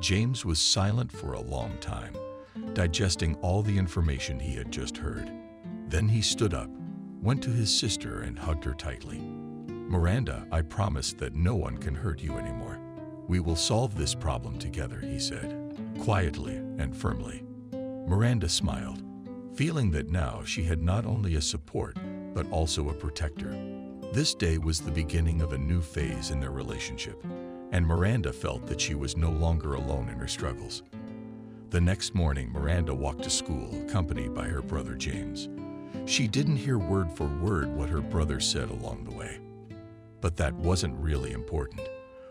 James was silent for a long time, digesting all the information he had just heard. Then he stood up, went to his sister and hugged her tightly. "Miranda, I promise that no one can hurt you anymore. We will solve this problem together," he said, quietly and firmly. Miranda smiled, feeling that now she had not only a support, but also a protector. This day was the beginning of a new phase in their relationship, and Miranda felt that she was no longer alone in her struggles. The next morning, Miranda walked to school, accompanied by her brother James. She didn't hear word for word what her brother said along the way. But that wasn't really important.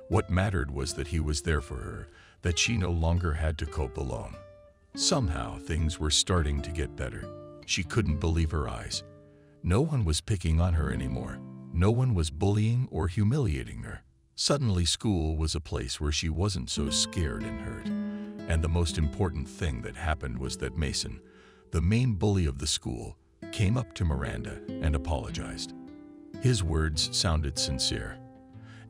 What mattered was that he was there for her, that she no longer had to cope alone. Somehow, things were starting to get better. She couldn't believe her eyes. No one was picking on her anymore. No one was bullying or humiliating her. Suddenly, school was a place where she wasn't so scared and hurt. And the most important thing that happened was that Mason, the main bully of the school, came up to Miranda and apologized. His words sounded sincere,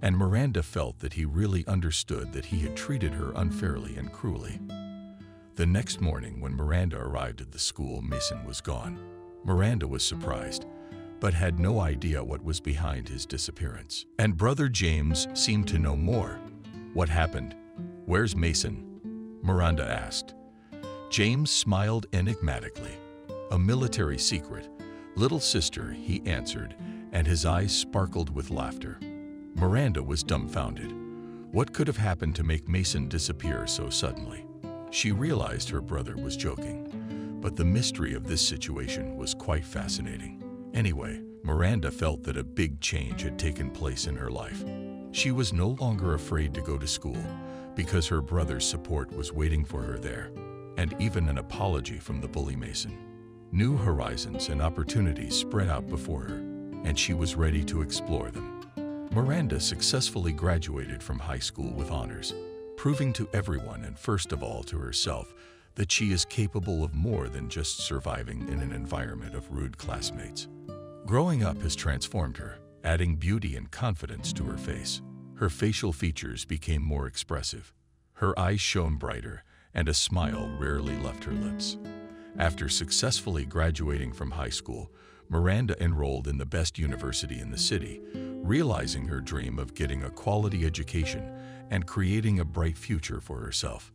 and Miranda felt that he really understood that he had treated her unfairly and cruelly. The next morning, when Miranda arrived at the school, Mason was gone. Miranda was surprised, but had no idea what was behind his disappearance. And brother James seemed to know more. "What happened? Where's Mason?" Miranda asked. James smiled enigmatically. "A military secret. Little sister," he answered, and his eyes sparkled with laughter. Miranda was dumbfounded. What could have happened to make Mason disappear so suddenly? She realized her brother was joking, but the mystery of this situation was quite fascinating. Anyway, Miranda felt that a big change had taken place in her life. She was no longer afraid to go to school because her brother's support was waiting for her there, and even an apology from the bully Mason. New horizons and opportunities spread out before her, and she was ready to explore them. Miranda successfully graduated from high school with honors, proving to everyone and first of all to herself that she is capable of more than just surviving in an environment of rude classmates. Growing up has transformed her, adding beauty and confidence to her face. Her facial features became more expressive. Her eyes shone brighter, and a smile rarely left her lips. After successfully graduating from high school, Miranda enrolled in the best university in the city, realizing her dream of getting a quality education and creating a bright future for herself.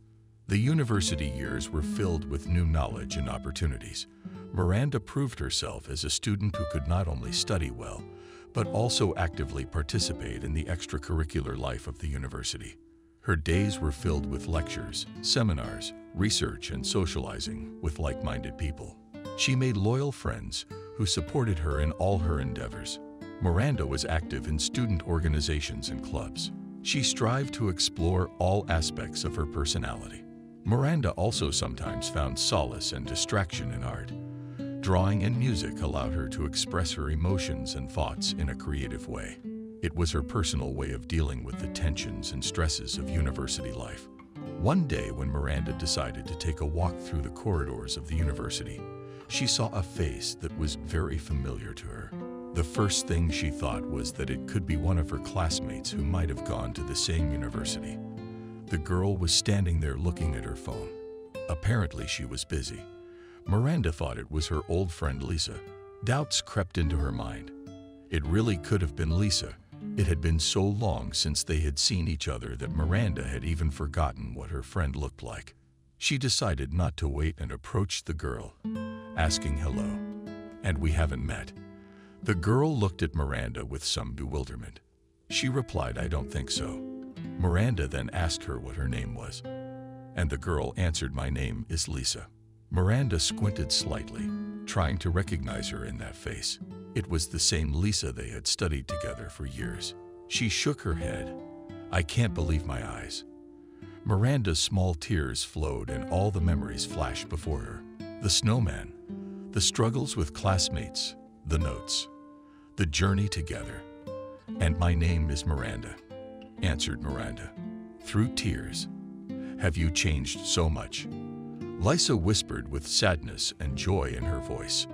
The university years were filled with new knowledge and opportunities. Miranda proved herself as a student who could not only study well, but also actively participate in the extracurricular life of the university. Her days were filled with lectures, seminars, research, and socializing with like-minded people. She made loyal friends who supported her in all her endeavors. Miranda was active in student organizations and clubs. She strived to explore all aspects of her personality. Miranda also sometimes found solace and distraction in art. Drawing and music allowed her to express her emotions and thoughts in a creative way. It was her personal way of dealing with the tensions and stresses of university life. One day, when Miranda decided to take a walk through the corridors of the university, she saw a face that was very familiar to her. The first thing she thought was that it could be one of her classmates who might have gone to the same university. The girl was standing there looking at her phone. Apparently, she was busy. Miranda thought it was her old friend Lisa. Doubts crept into her mind. It really could have been Lisa. It had been so long since they had seen each other that Miranda had even forgotten what her friend looked like. She decided not to wait and approached the girl, asking hello. "And we haven't met." The girl looked at Miranda with some bewilderment. She replied, "I don't think so." Miranda then asked her what her name was, and the girl answered, "My name is Lisa." Miranda squinted slightly, trying to recognize her in that face. It was the same Lisa they had studied together for years. She shook her head. "I can't believe my eyes." Miranda's small tears flowed and all the memories flashed before her. The snowman, the struggles with classmates, the notes, the journey together. "And my name is Miranda," answered Miranda, through tears. "Have you changed so much?" Lysa whispered with sadness and joy in her voice.